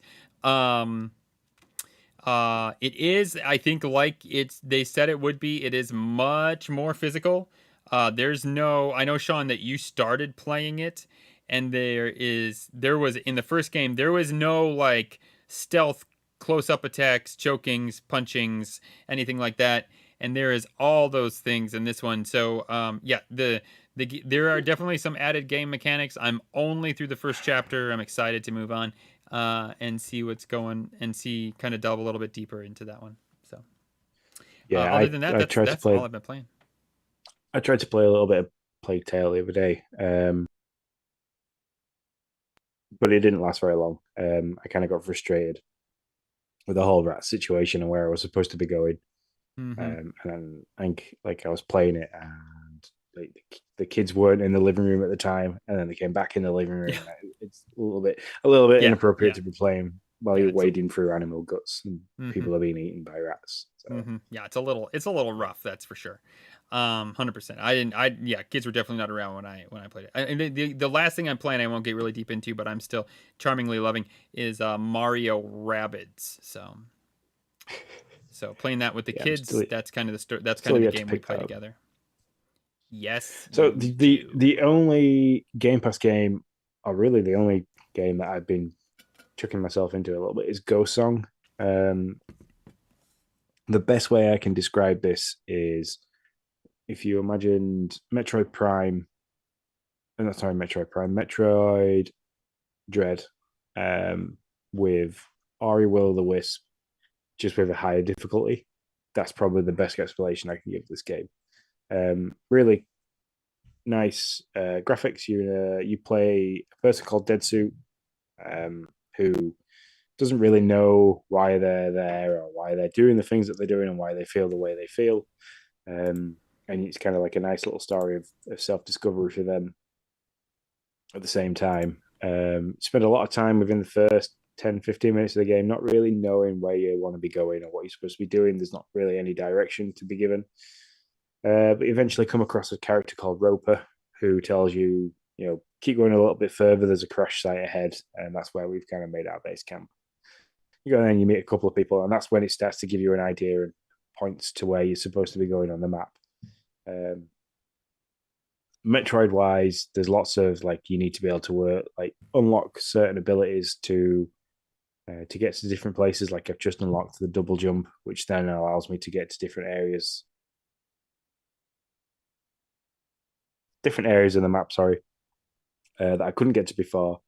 It is, I think, like they said it would be. It is much more physical. I know, Sean, that you started playing it, and there was in the first game there was no like stealth, close up attacks, chokings, punchings, anything like that. And there is all those things in this one. So yeah, there are definitely some added game mechanics. I'm only through the first chapter. I'm excited to move on and see what's going and kind of delve a little bit deeper into that one. So yeah, other than that, that's all I've been playing. I tried to play a little bit of Plague Tale the other day, but it didn't last very long. I kind of got frustrated with the whole rat situation and where I was supposed to be going. Mm-hmm. And then I think like I was playing it, and like the kids weren't in the living room at the time, and then they came back in the living room. Yeah. It's a little bit inappropriate to be playing while you're wading through animal guts and people are being eaten by rats. So. Yeah, it's a little rough, that's for sure. 100%. Kids were definitely not around when I played it. And the last thing I'm playing, I won't get really deep into, but I'm still charmingly loving, is Mario Rabbids. So playing that with the kids, that's kind of the game we play together. Yes. So the only Game Pass game, or really the only game that I've been chucking myself into a little bit, is Ghost Song. The best way I can describe this is if you imagined Metroid Dread, with Ori Will of the Wisp, just with a higher difficulty. That's probably the best explanation I can give this game. Really nice graphics. You play a person called Dead Suit, who doesn't really know why they're there or why they're doing the things that they're doing and why they feel the way they feel. And it's kind of like a nice little story of self-discovery for them. At the same time, spend a lot of time within the first 10-15 minutes of the game not really knowing where you want to be going or what you're supposed to be doing. There's not really any direction to be given. But you eventually come across a character called Roper who tells you, keep going a little bit further. There's a crash site ahead, and that's where we've kind of made our base camp. You go there and you meet a couple of people, and that's when it starts to give you an idea and points to where you're supposed to be going on the map. Metroid-wise, there's lots of you need to be able to unlock certain abilities to get to different places. Like I've just unlocked the double jump, which then allows me to get to different areas of the map. Sorry, that I couldn't get to before.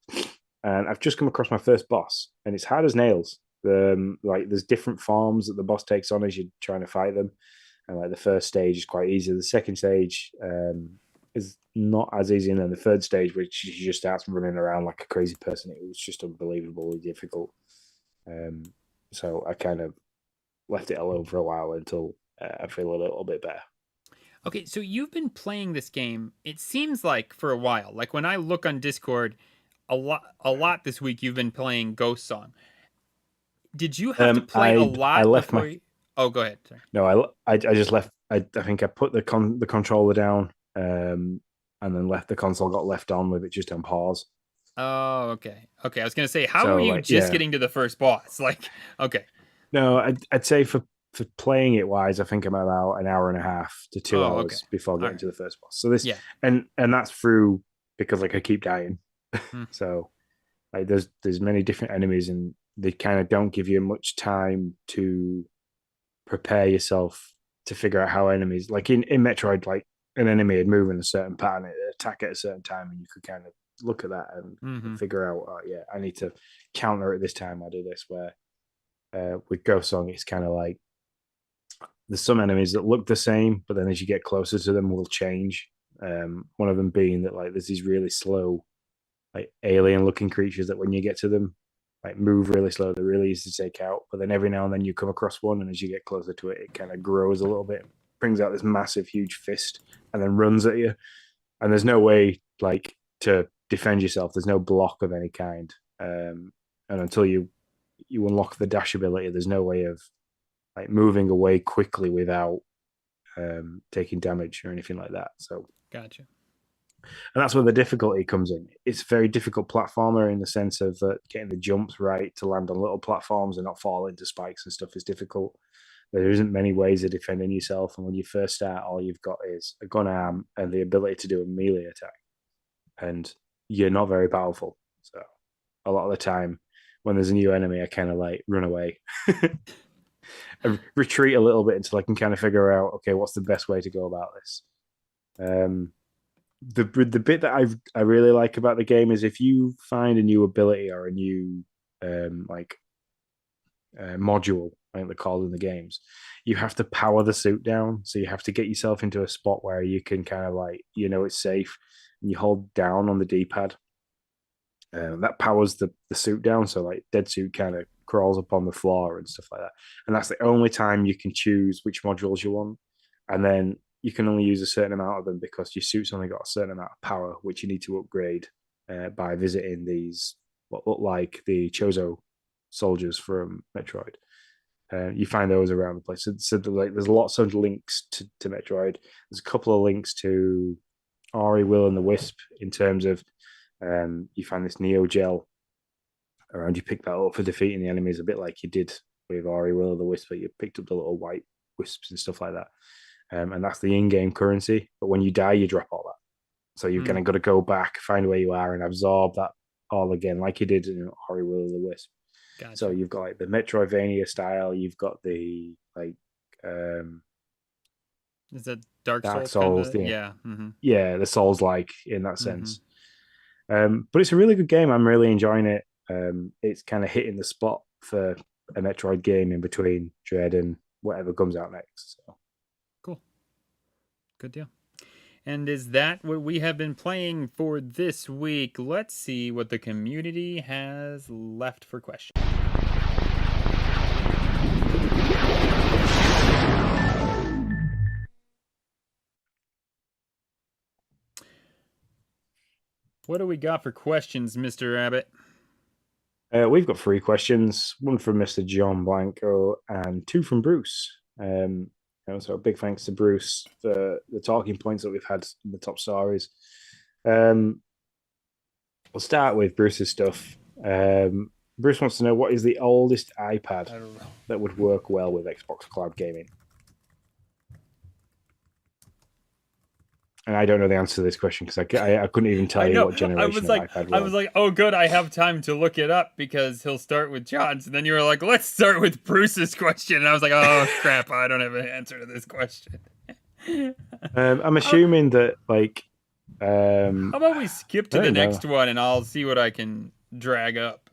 And I've just come across my first boss, and it's hard as nails. There's different forms that the boss takes on as you're trying to fight them, and the first stage is quite easy. The second stage is not as easy, and then the third stage, which you just starts running around like a crazy person, it was just unbelievably difficult. So I kind of left it alone for a while until I feel a little bit better. Okay, so you've been playing this game, it seems like, for a while. Like when I look on Discord, a lot this week you've been playing Ghost Song. Did you have to play a lot before you... Oh, go ahead. Sorry. No, I just left. I think I put the controller down, and then the console got left on with it just on pause. Oh, okay. Okay, I was gonna say, how are So you like, just yeah, getting to the first boss? Like, okay. no, I'd say for playing it wise, I think I'm about an hour and a half to two Oh, okay. hours before All getting right. to the first boss. So this Yeah. and that's through because like I keep dying. Hmm. So like there's many different enemies and they kind of don't give you much time to prepare yourself to figure out how enemies like in Metroid, like an enemy would move in a certain pattern, it attack at a certain time, and you could kind of look at that and Mm-hmm. figure out, oh, yeah, I need to counter it this time. I do this. Where with Ghost Song, it's kind of like there's some enemies that look the same, but then as you get closer to them, will change. One of them being that like there's these really slow, like alien looking creatures that when you get to them, like move really slow. They're really easy to take out. But then every now and then you come across one, and as you get closer to it, it kind of grows a little bit, brings out this massive, huge fist, and then runs at you. And there's no way like to defend yourself. There's no block of any kind. And until you unlock the dash ability, there's no way of like moving away quickly without taking damage or anything like that. So, Gotcha. and that's where the difficulty comes in. It's a very difficult platformer in the sense of getting the jumps right to land on little platforms and not fall into spikes and stuff is difficult. There isn't many ways of defending yourself, and when you first start, all you've got is a gun arm and the ability to do a melee attack, and you're not very powerful. So, a lot of the time, when there's a new enemy, I kind of like run away. I retreat a little bit until I can kind of figure out, okay, what's the best way to go about this. Um, the bit that I really like about the game is if you find a new ability or a new like module, I think they're called in the games, you have to power the suit down. So you have to get yourself into a spot where you can kind of like it's safe, and you hold down on the D-pad. That powers the suit down, so like dead suit kind of crawls up on the floor and stuff like that. And that's the only time you can choose which modules you want, and then you can only use a certain amount of them because your suit's only got a certain amount of power, which you need to upgrade by visiting these what look like the Chozo soldiers from Metroid. You find those around the place. So like, there's lots of links to Metroid. There's a couple of links to Ori, Will, and the Wisp in terms of you find this Neo Gel around. You pick that up for defeating the enemies, a bit like you did with Ori, Will, of the Wisp, but you picked up the little white wisps and stuff like that. And that's the in-game currency. But when you die, you drop all that. So you've kind of got to go back, find where you are, and absorb that all again, like you did in Ori, Will, of the Wisp. Gotcha. So you've got like the Metroidvania style. You've got the like is that Dark Souls, kind of? Yeah. Mm-hmm. Yeah, the Souls like in that sense. But it's a really good game. I'm really enjoying it. It's kind of hitting the spot for a Metroid game in between Dread and whatever comes out next. So. Cool. Good deal. And is that what we have been playing for this week? Let's see what the community has left for questions. What do we got for questions, Mr. Abbott? We've got 3 questions, one from Mr. John Blanco and 2 from Bruce. So a big thanks to Bruce for the talking points that we've had in the top stories. We'll start with Bruce's stuff. Bruce wants to know, what is the oldest iPad that would work well with Xbox Cloud Gaming? And I don't know the answer to this question because I couldn't even tell you what generation of iPad was. I was like, oh, good, I have time to look it up because he'll start with John's. And then you were like, let's start with Bruce's question. And I was like, oh, crap, I don't have an answer to this question. I'm assuming that, like... how about we skip to the next one and I'll see what I can drag up.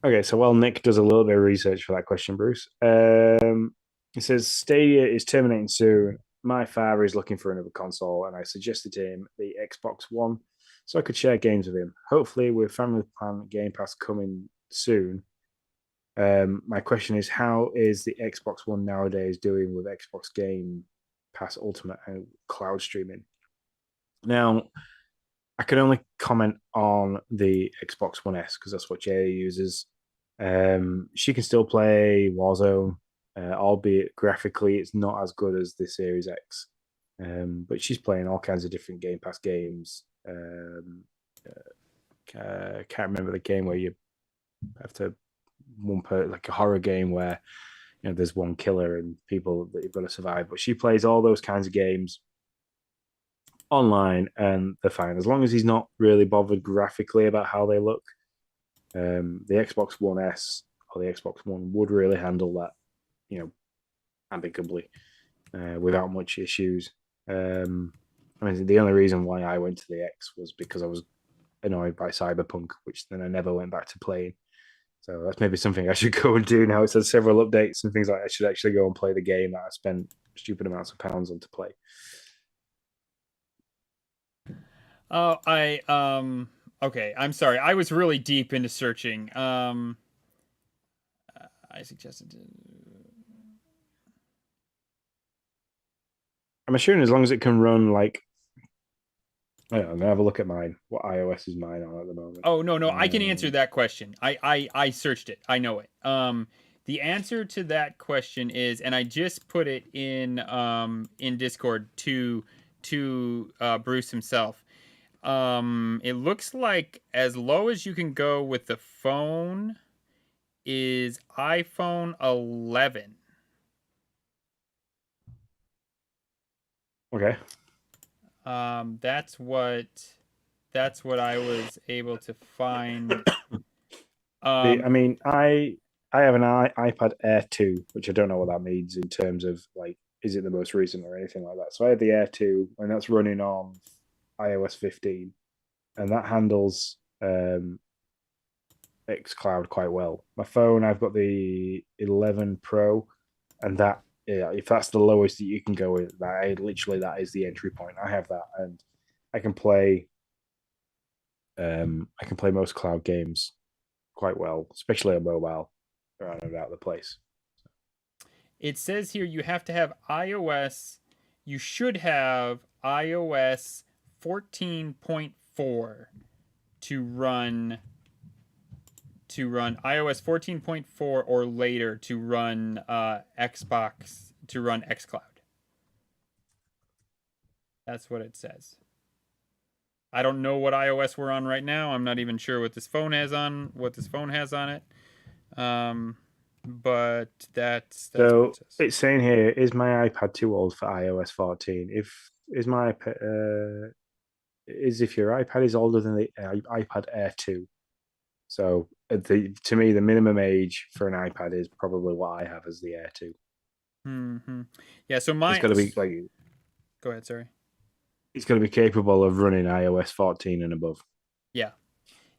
Okay, so while Nick does a little bit of research for that question, Bruce, he says, Stadia is terminating soon. My father is looking for another console, and I suggested to him the Xbox One so I could share games with him. Hopefully, with Family Plan Game Pass coming soon. My question is, how is the Xbox One nowadays doing with Xbox Game Pass Ultimate and cloud streaming? Now, I can only comment on the Xbox One S because that's what Jay uses. She can still play Warzone, albeit graphically it's not as good as the Series X. But she's playing all kinds of different Game Pass games. Can't remember the game where you have to like a horror game where there's one killer and people that you've got to survive. But she plays all those kinds of games online, and they're fine as long as he's not really bothered graphically about how they look. The Xbox One S or the Xbox One would really handle that, amicably, without much issues. I mean, the only reason why I went to the X was because I was annoyed by Cyberpunk, which then I never went back to playing. So that's maybe something I should go and do now. It says several updates and things like I should actually go and play the game that I spent stupid amounts of pounds on to play. Oh, okay, I'm sorry. I was really deep into searching. I suggested I'm assuming as long as it can run like, I don't know, I'm gonna have a look at mine. What iOS is mine on at the moment? Oh, no, I can answer that question. I searched it. I know it. The answer to that question is, and I just put it in Discord to Bruce himself. It looks like as low as you can go with the phone is iPhone 11. Okay. That's what I was able to find. I mean, I have an iPad Air 2, which I don't know what that means in terms of like, is it the most recent or anything like that. So I have the Air 2, and that's running on iOS 15, and that handles xCloud quite well. My phone, I've got the 11 Pro, and that, yeah, if that's the lowest that you can go with, that is the entry point. I have that, and I can play most cloud games quite well, especially on mobile, around and out of the place. It says here you have to have iOS. You should have iOS 14.4 to run iOS 14.4 or later to run Xbox, to run xCloud. That's what it says. I don't know what iOS we're on right now. I'm not even sure what this phone has on it. But that's So what it says. it's saying here, is my iPad too old for iOS 14? Is my iPad if your iPad is older than the iPad Air 2. So to me, the minimum age for an iPad is probably what I have as the Air 2. Mm-hmm. Yeah, so mine. It's got to be like. Go ahead. Sorry. It's got to be capable of running iOS 14 and above. Yeah.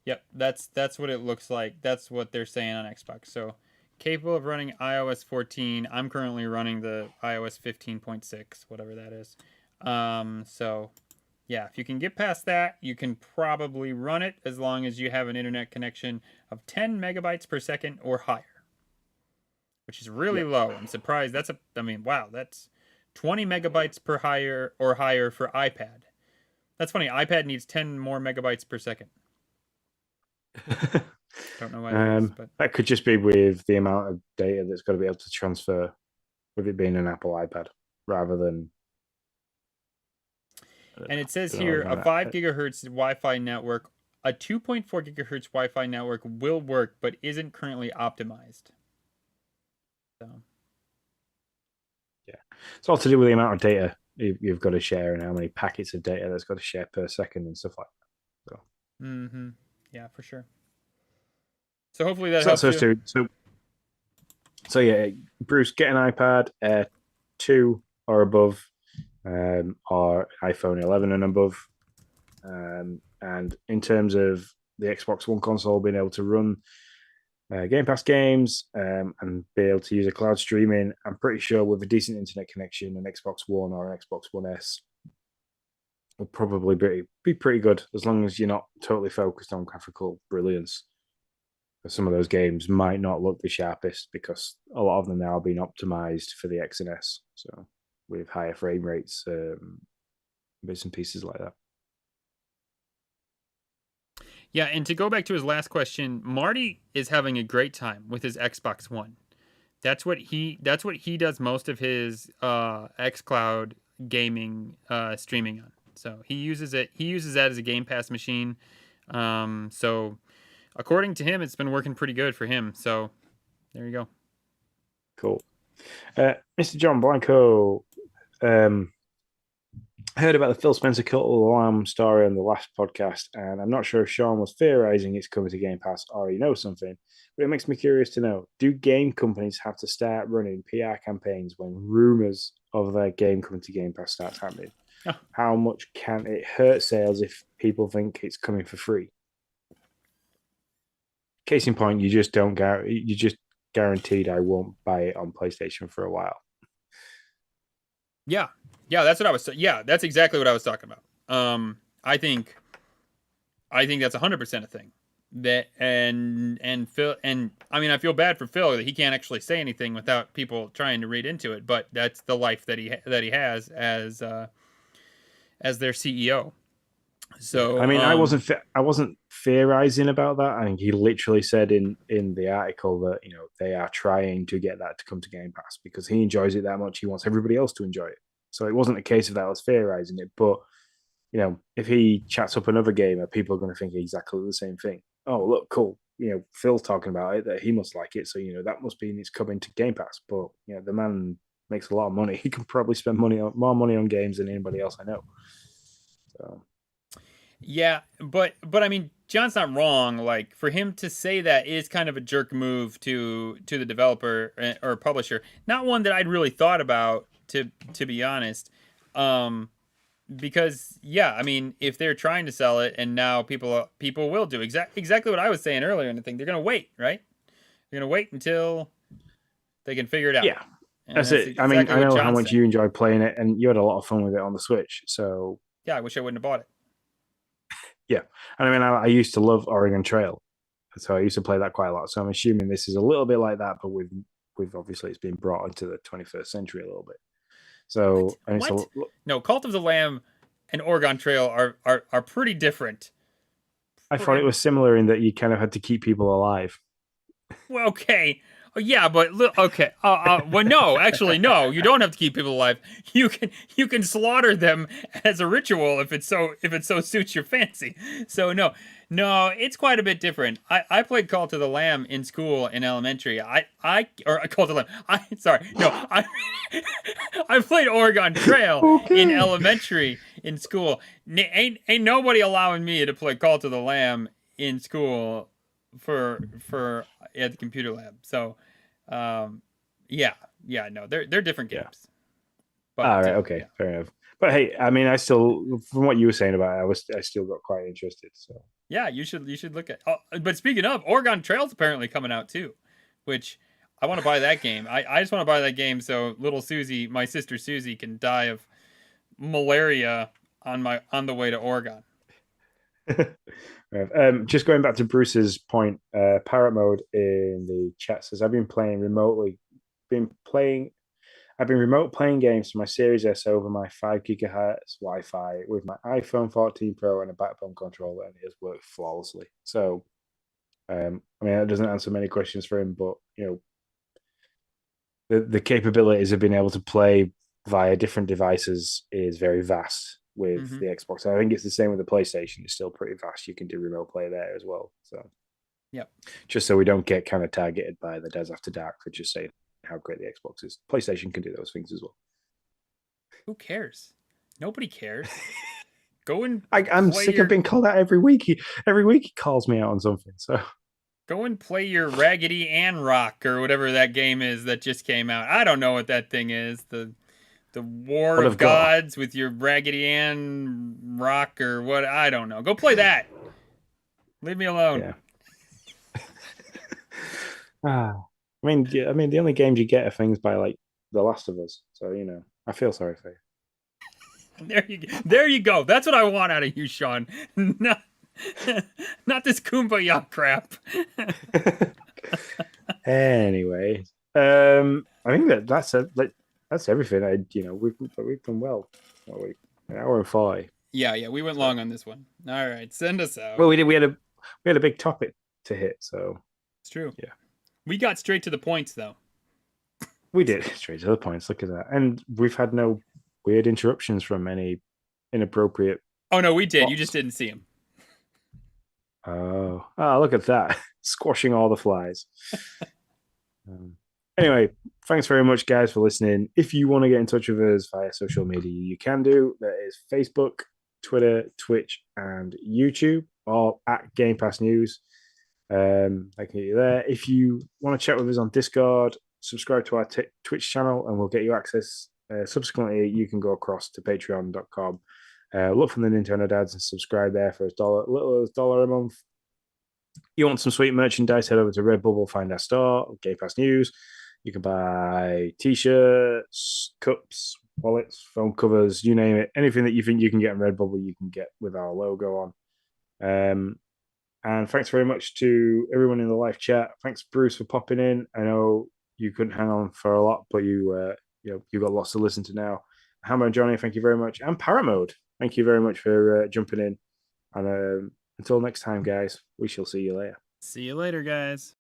Yep. That's what it looks like. That's what they're saying on Xbox. So capable of running iOS 14. I'm currently running the iOS 15.6, whatever that is. So yeah, if you can get past that, you can probably run it as long as you have an internet connection of 10 megabytes per second or higher, which is really low. I'm surprised. Wow, that's 20 megabytes per higher or higher for iPad. That's funny. iPad needs 10 more megabytes per second. Don't know why that is, but that could just be with the amount of data that's got to be able to transfer with it being an Apple iPad rather than. And it says here a 5 gigahertz Wi-Fi network, a 2.4 gigahertz Wi-Fi network will work, but isn't currently optimized. So, yeah, it's all to do with the amount of data you've got to share and how many packets of data that's got to share per second and stuff like that. So, yeah, for sure. So hopefully that helps you. So yeah, Bruce, get an iPad Air 2 or above, or iPhone 11 and above. And in terms of the Xbox One console being able to run Game Pass games and be able to use a cloud streaming, I'm pretty sure with a decent internet connection, an Xbox One or an Xbox One S will probably be pretty good as long as you're not totally focused on graphical brilliance. Some of those games might not look the sharpest because a lot of them now are being optimized for the X and S. So with higher frame rates, bits and pieces like that. Yeah, and to go back to his last question, Marty is having a great time with his Xbox One. That's what he does most of his xCloud gaming streaming on. So he uses it. He uses that as a Game Pass machine. So according to him, it's been working pretty good for him. So there you go. Cool. Mr. John Blanco, I heard about the Phil Spencer Cult of the Lamb story on the last podcast, and I'm not sure if Sean was theorizing it's coming to Game Pass or he knows something, but it makes me curious to know, do game companies have to start running PR campaigns when rumors of their game coming to Game Pass starts happening? Oh. How much can it hurt sales if people think it's coming for free? Case in point, you just guaranteed I won't buy it on PlayStation for a while. Yeah, that's what I was. Yeah, that's exactly what I was talking about. I think that's 100% a thing. That and Phil, and I mean, I feel bad for Phil that he can't actually say anything without people trying to read into it. But that's the life that he has as their CEO. So I mean, I wasn't theorizing about that. I think he literally said in the article that they are trying to get that to come to Game Pass because he enjoys it that much. He wants everybody else to enjoy it. So it wasn't a case of that I was theorizing it, but if he chats up another gamer, people are going to think exactly the same thing. Oh, look, cool. Phil's talking about it, that he must like it, so that must mean it's coming to Game Pass. But the man makes a lot of money. He can probably spend more money on games than anybody else I know. So. Yeah, but I mean, John's not wrong. Like, for him to say that is kind of a jerk move to the developer or publisher. Not one that I'd really thought about, to be honest. Because I mean, if they're trying to sell it and now people will do exactly what I was saying earlier in the thing. They're gonna wait, right? They're gonna wait until they can figure it out. Yeah, that's it. Exactly, I mean, I know how much you enjoy playing it, and you had a lot of fun with it on the Switch. So yeah, I wish I wouldn't have bought it. Yeah, and I mean, I used to love Oregon Trail, so I used to play that quite a lot. So I'm assuming this is a little bit like that, but with obviously it's been brought into the 21st century a little bit. So what? No, Cult of the Lamb and Oregon Trail are pretty different. I thought it was similar in that you kind of had to keep people alive. Well, okay. Yeah, but okay. Well, no, actually, no. You don't have to keep people alive. You can slaughter them as a ritual if it so suits your fancy. So no, it's quite a bit different. I played Call to the Lamb in school in elementary. I Call to the Lamb. I played Oregon Trail in elementary in school. Ain't nobody allowing me to play Call to the Lamb in school for at the computer lab. So no, they're different games. But, all right, okay, fair enough. But hey, I mean, I still, from what you were saying about it, I still got quite interested. So yeah, you should look at. But speaking of, Oregon Trail's apparently coming out too, which I want to buy that game. I just want to buy that game so little Susie, my sister Susie, can die of malaria on the way to Oregon. Just going back to Bruce's point, Parrot Mode in the chat says, I've been remote playing games for my Series S over my 5 gigahertz Wi-Fi with my iPhone 14 Pro and a backbone controller, and it has worked flawlessly. So, I mean, that doesn't answer many questions for him, but the capabilities of being able to play via different devices is very vast with the Xbox. I think it's the same with the PlayStation. It's still pretty vast. You can do remote play there as well. So, just so we don't get kind of targeted by the Des After Dark for just saying how great the Xbox is. PlayStation can do those things as well. Who cares? Nobody cares. Go and I'm sick of being called out every week. Every week he calls me out on something. So go and play your Raggedy Ann Rock or whatever that game is that just came out. I don't know what that thing is. The War of Gods with your Raggedy Ann Rock or what? I don't know. Go play that. Leave me alone. Yeah. I mean, the only games you get are things by like The Last of Us. So I feel sorry for you. There you go. That's what I want out of you, Sean. Not this kumbaya crap. Anyway, I think that's everything. We've done well. An hour and 40. Yeah, we went long on this one. All right, send us out. Well, we did. We had a big topic to hit, so it's true. Yeah, we got straight to the points, though. We did straight to the points. Look at that, and we've had no weird interruptions from any inappropriate. Oh no, we did. Bots. You just didn't see him. Oh, look at that. Squashing all the flies. Anyway, thanks very much, guys, for listening. If you want to get in touch with us via social media, you can do. That is Facebook, Twitter, Twitch, and YouTube, all at Game Pass News. I can get you there. If you want to chat with us on Discord, subscribe to our Twitch channel, and we'll get you access. Subsequently, you can go across to patreon.com. Look for the Nintendo Dads and subscribe there for little as $1 a month. You want some sweet merchandise, head over to Redbubble, find our store, Game Pass News. You can buy t-shirts, cups, wallets, phone covers, you name it. Anything that you think you can get on Redbubble, you can get with our logo on. And thanks very much to everyone in the live chat. Thanks, Bruce, for popping in. I know you couldn't hang on for a lot, but you got lots to listen to now. Hammer and Johnny, thank you very much. And Paramode, thank you very much for jumping in. And until next time, guys, we shall see you later. See you later, guys.